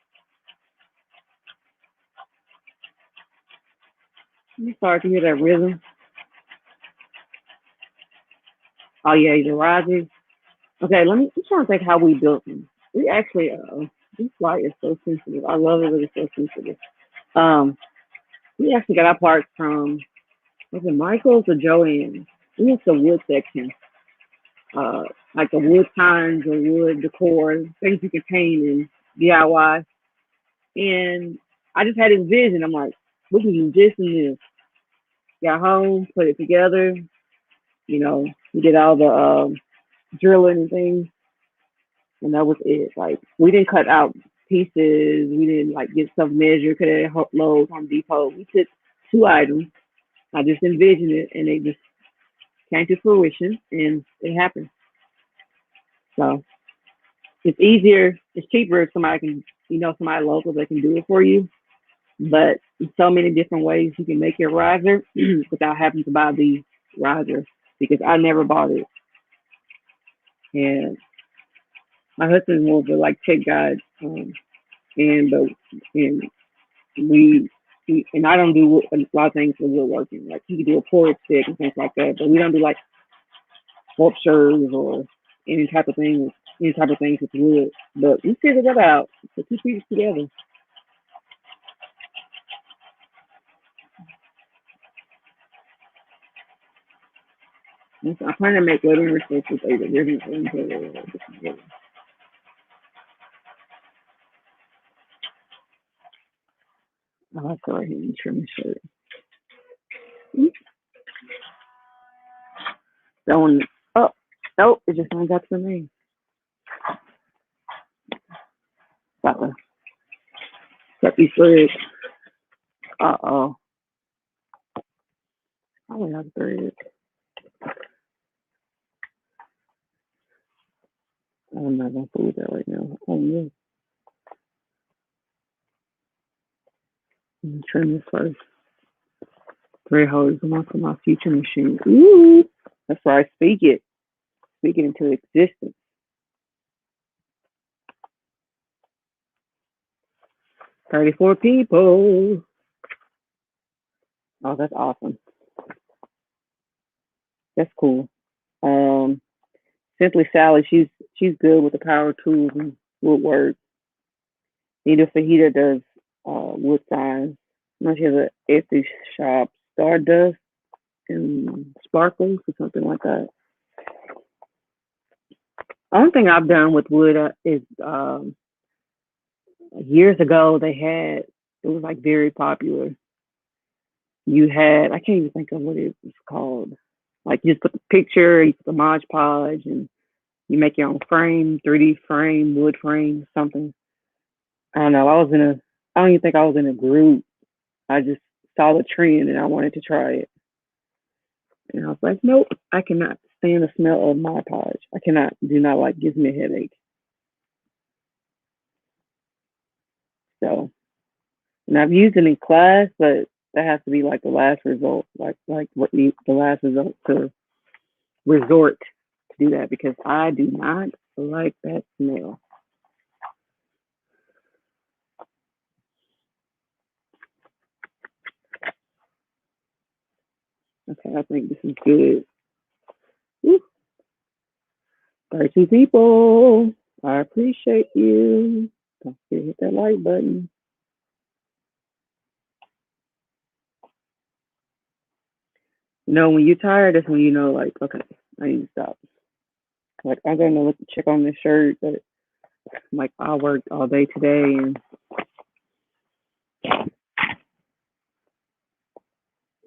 I'm sorry to hear that rhythm. Oh yeah, he's a rising. Okay, I'm trying to think how we built him. We actually This light is so sensitive. I love it, but it's so sensitive. Um, we actually got our parts from, was it Michael's or Joann's? We went to the wood section, uh, like the wood signs or wood decor, things you can paint and DIY. And I just had this vision. I'm like, we can use this and this. Got home, put it together. You know, we did all the drilling and things, and that was it. Like, we didn't cut out pieces. We didn't like get stuff measured. Could have loads on Depot. We took two items. I just envisioned it, and it just came to fruition, and it happened. So it's easier. It's cheaper if somebody can, somebody local that can do it for you. But so many different ways you can make your riser without having to buy the riser, because I never bought it. And my husband was a like tech guy, and but and and I don't do a lot of things for woodworking. Like, he can do a porch stick and things like that, but we don't do like sculptures or any type of thing, any type of things with wood. But we figured that out. Put two pieces together. And so I'm trying to make lettering sticks with either different. I like to go ahead and trim the shirt. That one, oh, nope, it just only got to me. Got to cut these threads. Uh-oh. I don't have threads. I'm not going to fool with that right now. Oh, yeah. Let me trim this first. Thread holders on for my future machine. Ooh, that's where I speak it. Speak it into existence. 34 people. Oh, that's awesome. That's cool. Simply Sally, she's good with the power tools and woodwork. Nita Fajita does wood signs. She has an Etsy shop, Stardust and Sparkles or something like that. Only thing I've done with wood is years ago it was like very popular. You had, I can't even think of what it was called. Like, you just put the picture, you put the Mod Podge, and you make your own frame, 3D frame, wood frame, something. I don't know. I don't even think I was in a group. I just saw the trend and I wanted to try it. And I was like, nope, I cannot stand the smell of Mod Podge. Do not like, gives me a headache. So, and I've used it in class, but that has to be like the last result, like what needs the last result to resort to do that, because I do not like that smell. Okay, I think this is good. Woo. 32 people. I appreciate you. Don't forget to hit that like button. When you're tired, that's when you know, like, okay, I need to stop. Like, I'm going to check on this shirt, but like, I worked all day today,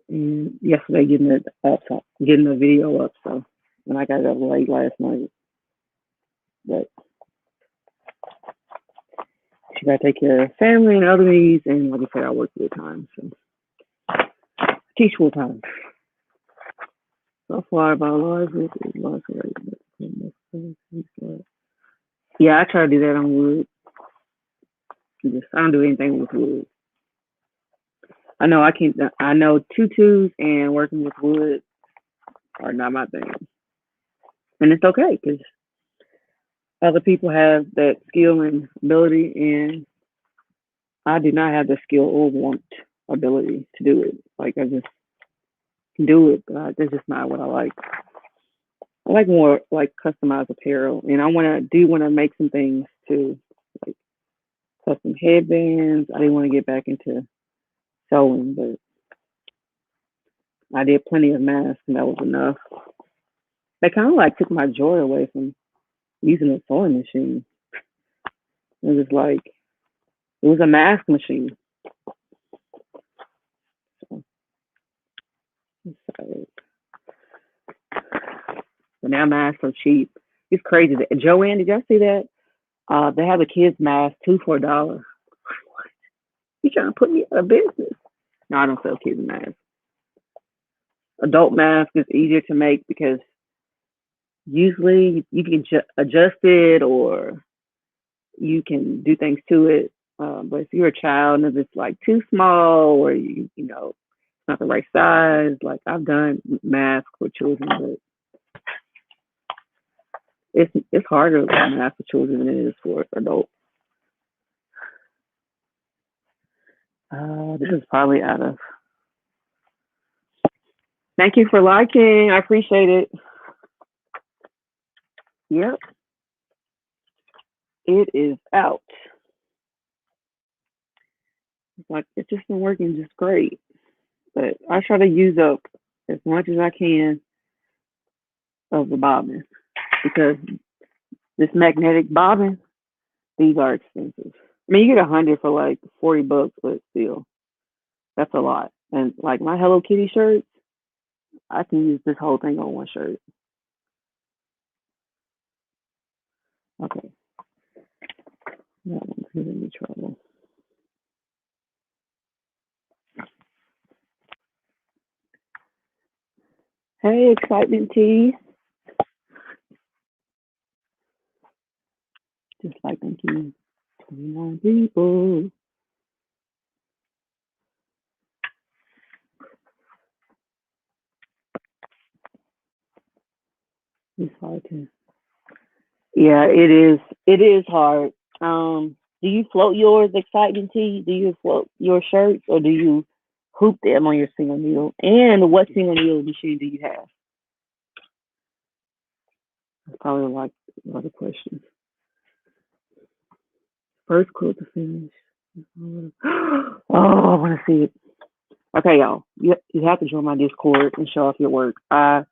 and yesterday getting it up, getting the video up. So, and I got it up late last night, but she got to take care of family and other needs, and like I said, I work full time, so I teach full time. So far, by large, yeah, I try to do that on wood. I don't do anything with wood. I know I can't. I know tutus and working with wood are not my thing, and it's okay because other people have that skill and ability, and I do not have the skill or want ability to do it. Like, I just can do it, but that's just not what I like. I like more like customized apparel, and I want to make some things too, like custom headbands. I didn't want to get back into sewing, but I did plenty of masks, and that was enough. They kind of like took my joy away from using a sewing machine. It was like it was a mask machine. So, but now masks are cheap. It's crazy. Joanne, did y'all see that? They have a kids mask 2 for $1. You trying to put me out of business? No, I don't sell kids masks. Adult mask is easier to make because usually you can adjust it or you can do things to it. But if you're a child and if it's like too small or you know it's not the right size, like I've done masks for children, but it's harder to mask for children than it is for adults. This is probably out of. Thank you for liking. I appreciate it. Yep. It is out. It's like it's just been working just great. But I try to use up as much as I can of the bobbin because this magnetic bobbin, these are expensive. I mean, you get 100 for like $40, but still, that's a lot. And like my Hello Kitty shirts, I can use this whole thing on one shirt. Okay, that one's giving me trouble. Hey, Excitement Tea. Just like thank you, 29 people. It's hard to. Yeah, it is. It is hard. Do you float yours, Excitement Tea? Do you float your shirts, or do you hoop them on your single needle? And what single needle machine do you have? That's probably like another question. First quilt to finish. Oh, I want to see it. Okay, y'all. You have to join my Discord and show off your work. I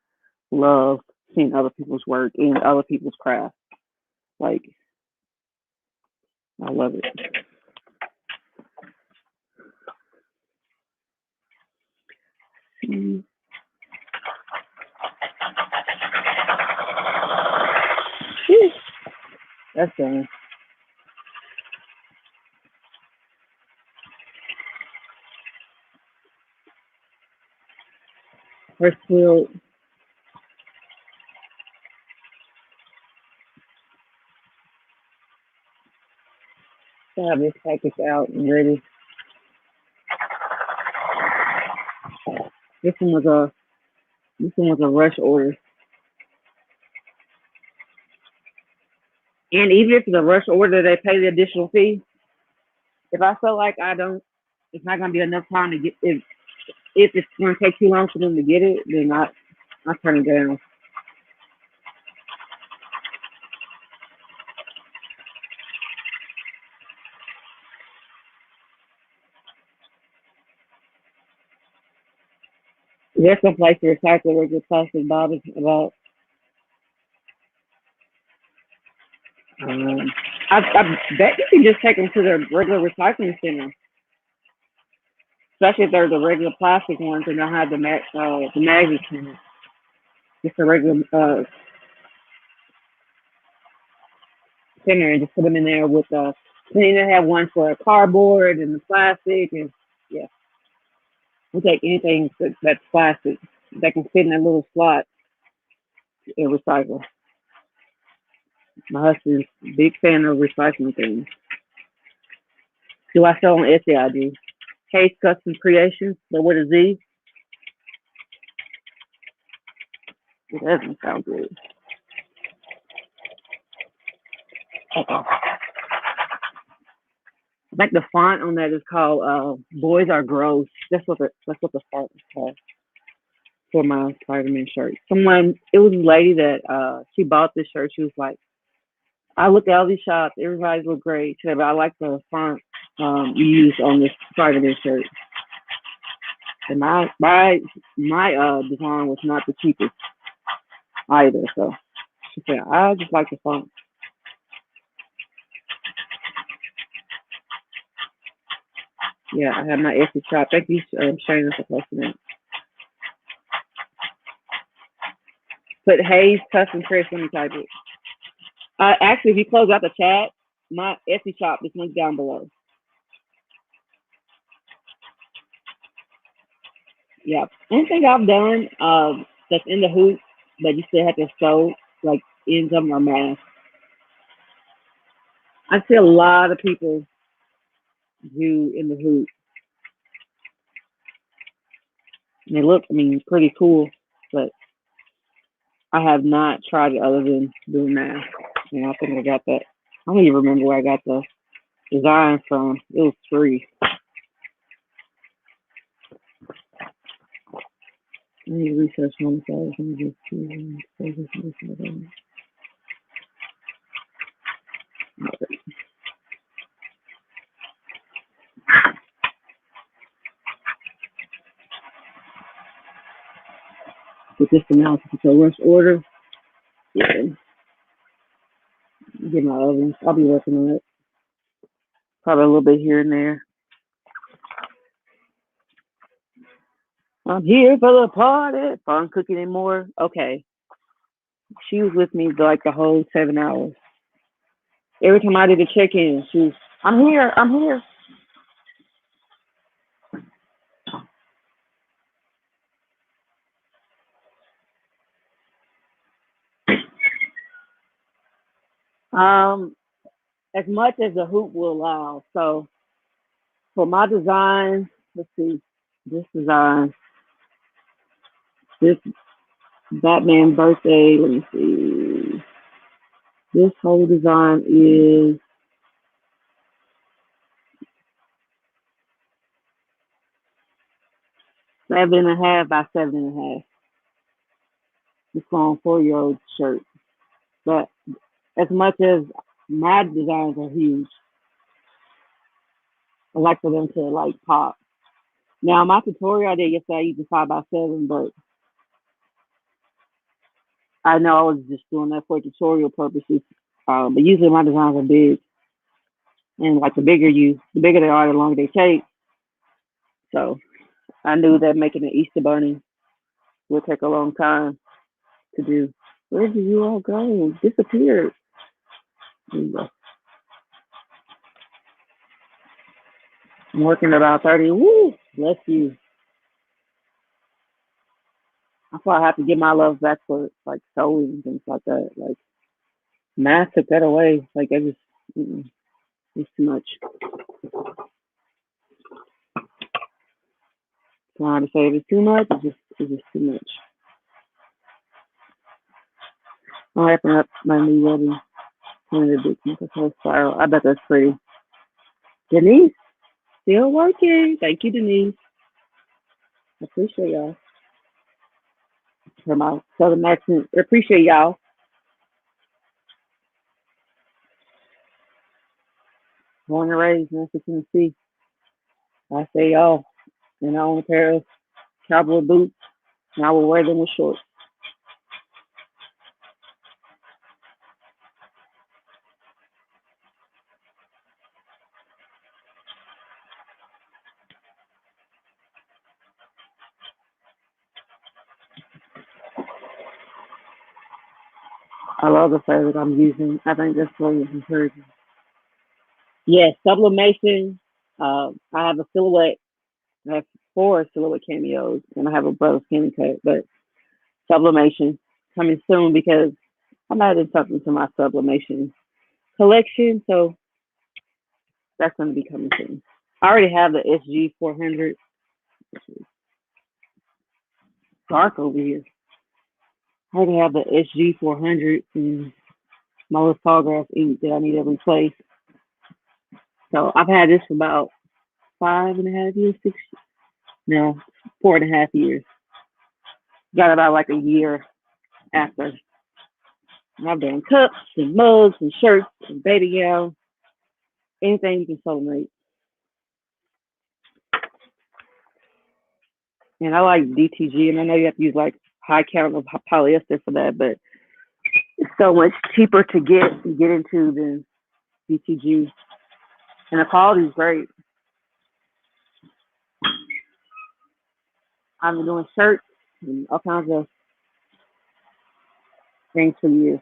love seeing other people's work and other people's craft. Like, I love it. That's done. First quilt. I have this package out and ready. This one was a rush order. And even if it's a rush order, they pay the additional fee. If I feel like it's not gonna be enough time to get if it's gonna take too long for them to get it, then I turn it down. There's some place to recycle regular plastic bottles about. Um, I bet you can just take them to the regular recycling center, especially if they're the regular plastic ones and they'll have the magnets in it. Just a regular center and just put them in there with then they have one for cardboard and the plastic and yeah, we take anything that's plastic that can fit in a little slot and recycle. My husband's a big fan of recycling things. Do I sell on Etsy? I do. Case Custom Creations, but with a Z. It doesn't sound good. Okay. I think the font on that is called "Boys Are Gross." That's what the font is called for my Spider-Man shirt. It was a lady that she bought this shirt. She was like, I look at all these shops. Everybody's look great, but I like the font you used on this part of this shirt. And my design was not the cheapest either. So she said, I just like the font. Yeah, I have my Etsy shop. Thank you, Shayna, for posting it. Put Hayes Custom Chris. Let me type it. Actually, if you close out the chat, my Etsy shop is linked down below. Yeah. Anything I've done that's in the hoop, but you still have to sew, like ends of my mask. I see a lot of people do in the hoop. And they look, I mean, pretty cool, but I have not tried it other than doing mask. And I think I got that. I don't even remember where I got the design from. It was free. I need to research on the side. Let me just with this analysis. So rush order. Yeah. Get my ovens. I'll be working on it. Probably a little bit here and there. I'm here for the party. Fun cooking and more. Okay. She was with me like the whole 7 hours. Every time I did a check-in, she was, I'm here, I'm here. As much as the hoop will allow. So for my design, let's see, this design, this Batman birthday, let me see. This whole design is 7.5 by 7.5. It's on 4-year-old shirt. But as much as my designs are huge, I like for them to like pop. Now my tutorial I did yesterday, I used a 5 by 7, but I know I was just doing that for tutorial purposes. But usually my designs are big, and like the bigger they are, the longer they take. So I knew that making an Easter bunny would take a long time to do. Where did you all go? Disappeared. I'm working about 30. Woo! Bless you. That's why I have to get my love back for like sewing and things like that. Like math took that away. Like I just, it's too much. Trying to say if it's too much, it's just too much. I'll open up my new wedding. Spiral. I bet that's pretty. Denise, still working. Thank you, Denise. I appreciate y'all. For my southern accent. I appreciate y'all. Born and raised in Memphis, Tennessee. I say y'all. And I own a pair of cowboy boots, and I will wear them with shorts. I love the fabric I'm using. I think that's really encouraging. Yes, sublimation. I have a silhouette. I have 4 silhouette cameos, and I have a brother skinny cut. But sublimation coming soon because I'm adding something to my sublimation collection, so that's going to be coming soon. I already have the SG 400. Dark over here. I already have the SG 400 and my lithograph ink that I need to replace. So I've had this for about 5.5 years, 6, no, 4.5 years. Got about like a year after. And I've done cups and mugs and shirts and baby gowns, anything you can sublimate. And I like DTG, and I know you have to use like high count of polyester for that, but it's so much cheaper to get into than DTG, and the quality is great. I've been doing shirts and all kinds of things for years,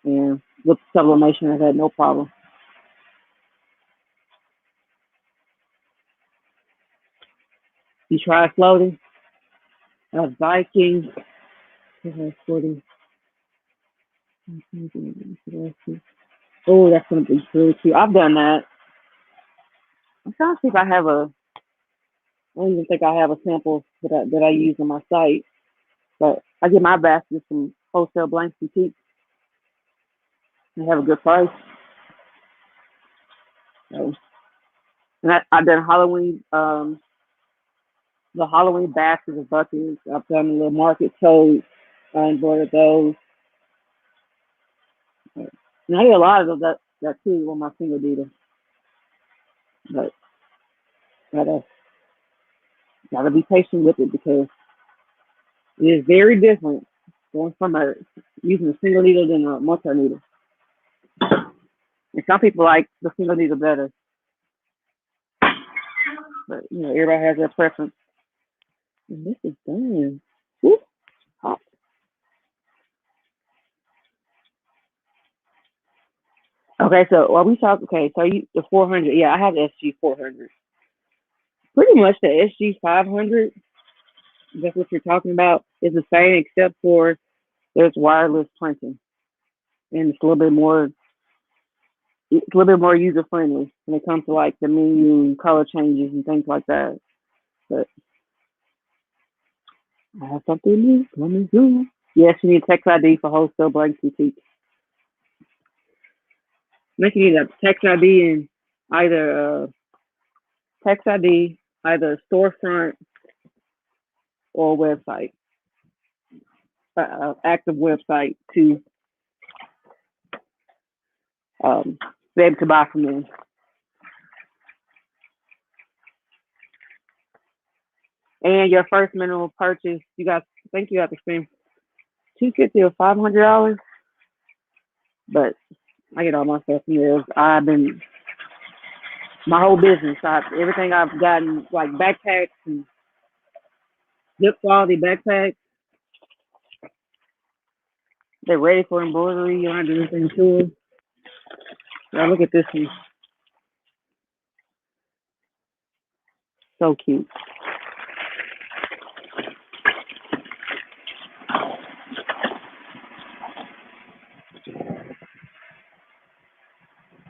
and with sublimation, I've had no problem. You try floating, Viking, floating. Oh, that's gonna be really cute. I've done that. I'm trying to see if I have a. I don't even think I have a sample that I use on my site, but I get my baskets from Wholesale Blank Boutique. They have a good price. So, and I've done Halloween, the Halloween baskets and buckets. I've done the little market totes. I embroidered those. And I did a lot of that too on my single needle. But gotta gotta be patient with it because it is very different going from using a single needle than a multi needle. And some people like the single needle better, but everybody has their preference. And this is done. Woo, hot. Okay, so while we talk, okay, so the 400, yeah, I have the SG 400. Pretty much the SG 500, that's what you're talking about, is the same except for there's wireless printing, and it's a little bit more user friendly when it comes to like the menu and color changes and things like that. But I have something new coming soon. Yes, you need text ID for Wholesale Blank Boutique. Make you need a text ID and either text ID, either storefront or website, active website to be able to buy from them. And your first minimum purchase, I think you have to spend $250 or $500. But I get all my stuff from there. I've been my whole business. Everything I've gotten, like backpacks and good quality backpacks. They're ready for embroidery. You don't have to do anything to them. Now look at this one. So cute.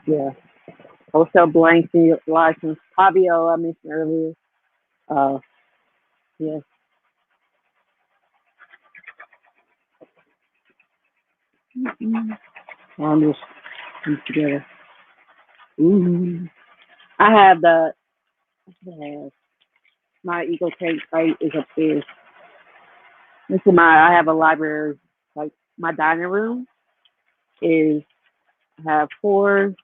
Yeah. Wholesale blank license. Fabio, I mentioned earlier. Yes. I'm just put together. Ooh. I have my Eco Cake site is upstairs. I have a library. Like my dining room is have four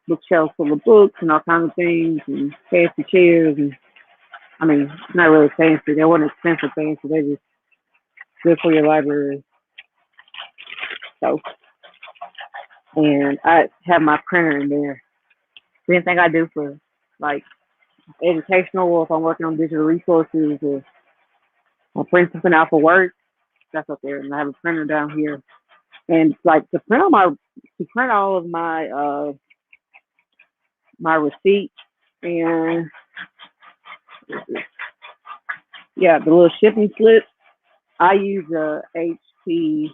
bookshelves full of books and all kinds of things and fancy chairs and I mean not really fancy. They weren't expensive fancy. They're just good for your library. So and I have my printer in there. Anything I do for like educational or if I'm working on digital resources or I'm printing something out for work, that's up there. And I have a printer down here. And like to print all of my receipts and yeah, the little shipping slips. I use a HP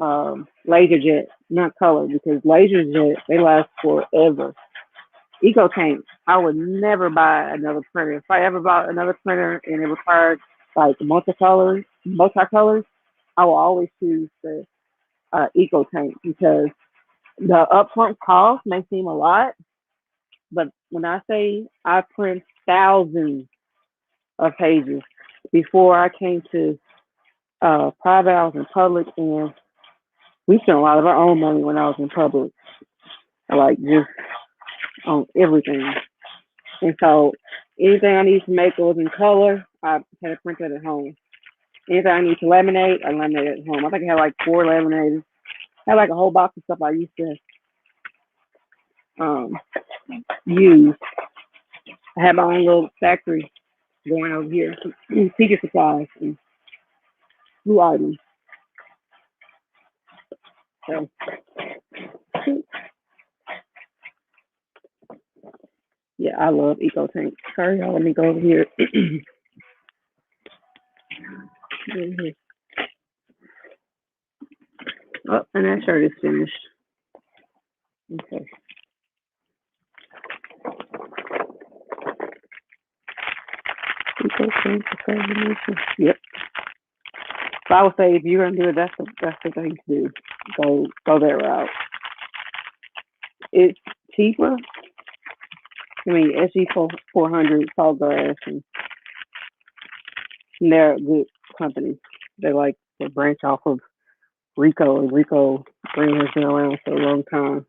LaserJet, not color, because LaserJet they last forever. EcoTank, I would never buy another printer. If I ever bought another printer and it required like multicolors, I will always choose the EcoTank because the upfront cost may seem a lot, but when I say I print thousands of pages before I came to private, I was in public, and we spent a lot of our own money when I was in public, like just on everything. And so anything I need to make was in color, I had it printed at home. Anything I need to laminate, I laminate at home. I think I had like 4 laminators. I had like a whole box of stuff I used to um, use. I had my own little factory going over here, teacher supplies and blue items. So yeah, I love Eco Tank. Sorry, y'all. Let me go over here. Oh, and that shirt is finished. Okay. Eco Tank Sublimation. Yep. So I would say if you're gonna do it, that's the thing to do. Go that route. It's cheaper. I mean, SG 400, Sawgrass, and they're a good company. They branch off of Rico, and Rico brand has been around for a long time.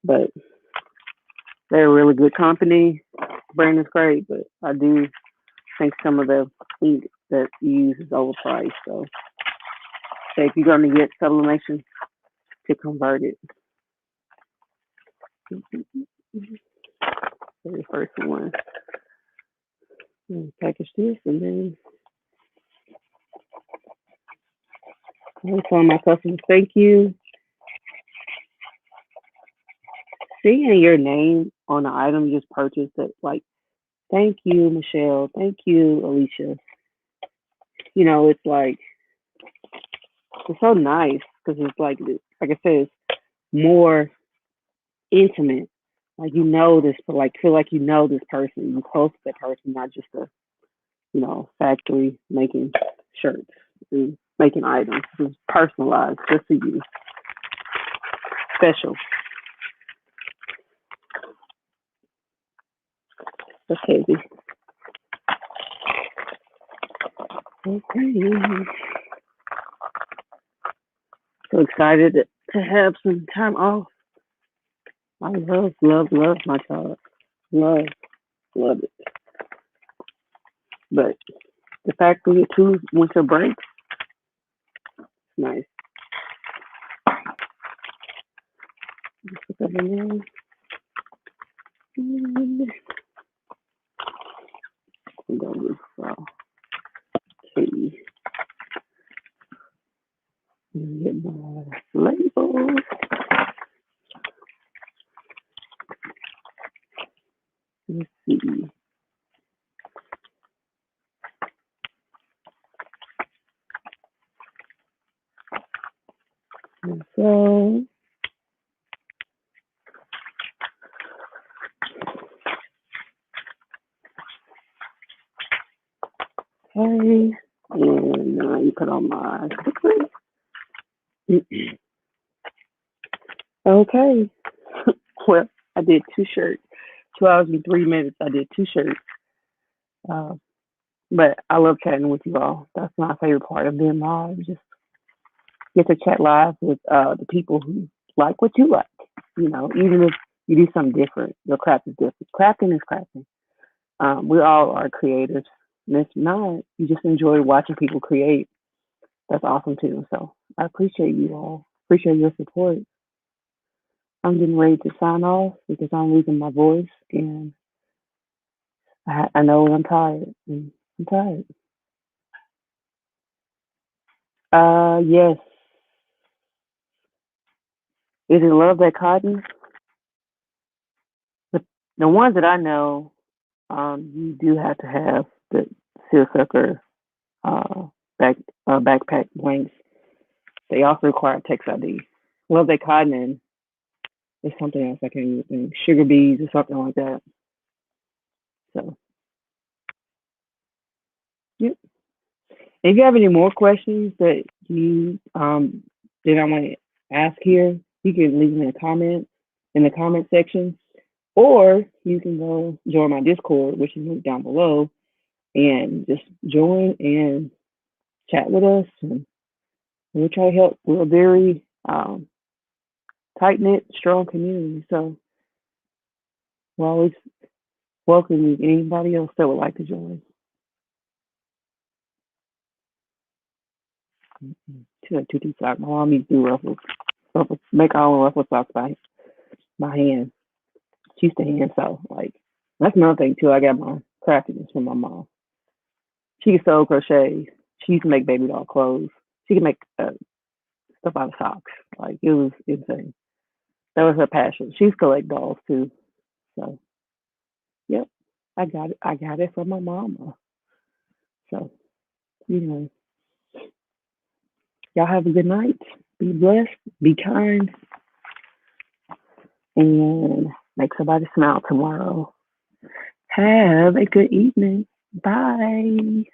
But they're a really good company. Brand is great, but I do think some of the ink that you use is overpriced. So if you're going to get sublimation to convert it, the first one, package this, and then I tell my customers thank you. Seeing your name on the item you just purchased, that like thank you, Michelle, thank you, Alisha. It's like it's so nice because it's like I said, it's more intimate. Like this, but like feel like this person. You close to that person, not just a factory making shirts and making items. It's personalized just for you, special. That's heavy. Okay. So excited to have some time off. I love my job. Love it. But the fact we get 2 winter breaks, nice. Just okay. Get my labels. Let's see. And so okay, and you put on my okay. Well, I did 2 shirts. 2 hours and 3 minutes. I did 2 shirts. But I love chatting with you all. That's my favorite part of being live. Just get to chat live with the people who like what you like. Even if you do something different, your craft is different. Crafting is crafting. We all are creators. And if not, you just enjoy watching people create. That's awesome too. So I appreciate you all. Appreciate your support. I'm getting ready to sign off because I'm losing my voice and I know I'm tired. I'm tired. Yes. Is it Love That Cotton? The ones that I know, you do have to have the seersucker uh, backpack blanks. They also require text ID. Love That Cotton and it's something else I can't even think. Sugar beads or something like that. So, yep. If you have any more questions that that I want to ask here, you can leave them in the comment section, or you can go join my Discord, which is linked down below, and just join and chat with us, and we'll try to help. We're a very tight knit, strong community, so we're always welcoming anybody else that would like to join. She had two socks. My mom used to do ruffles, make our own ruffle socks by hand. She used to hand sew. Like that's another thing too. I got my craftiness from my mom. She could sew, crochet. She used to make baby doll clothes. She could make stuff out of socks. Like it was insane. That was her passion. She used to collect dolls too. So yep, I got it. I got it from my mama. So you know, y'all have a good night. Be blessed. Be kind. And make somebody smile tomorrow. Have a good evening. Bye.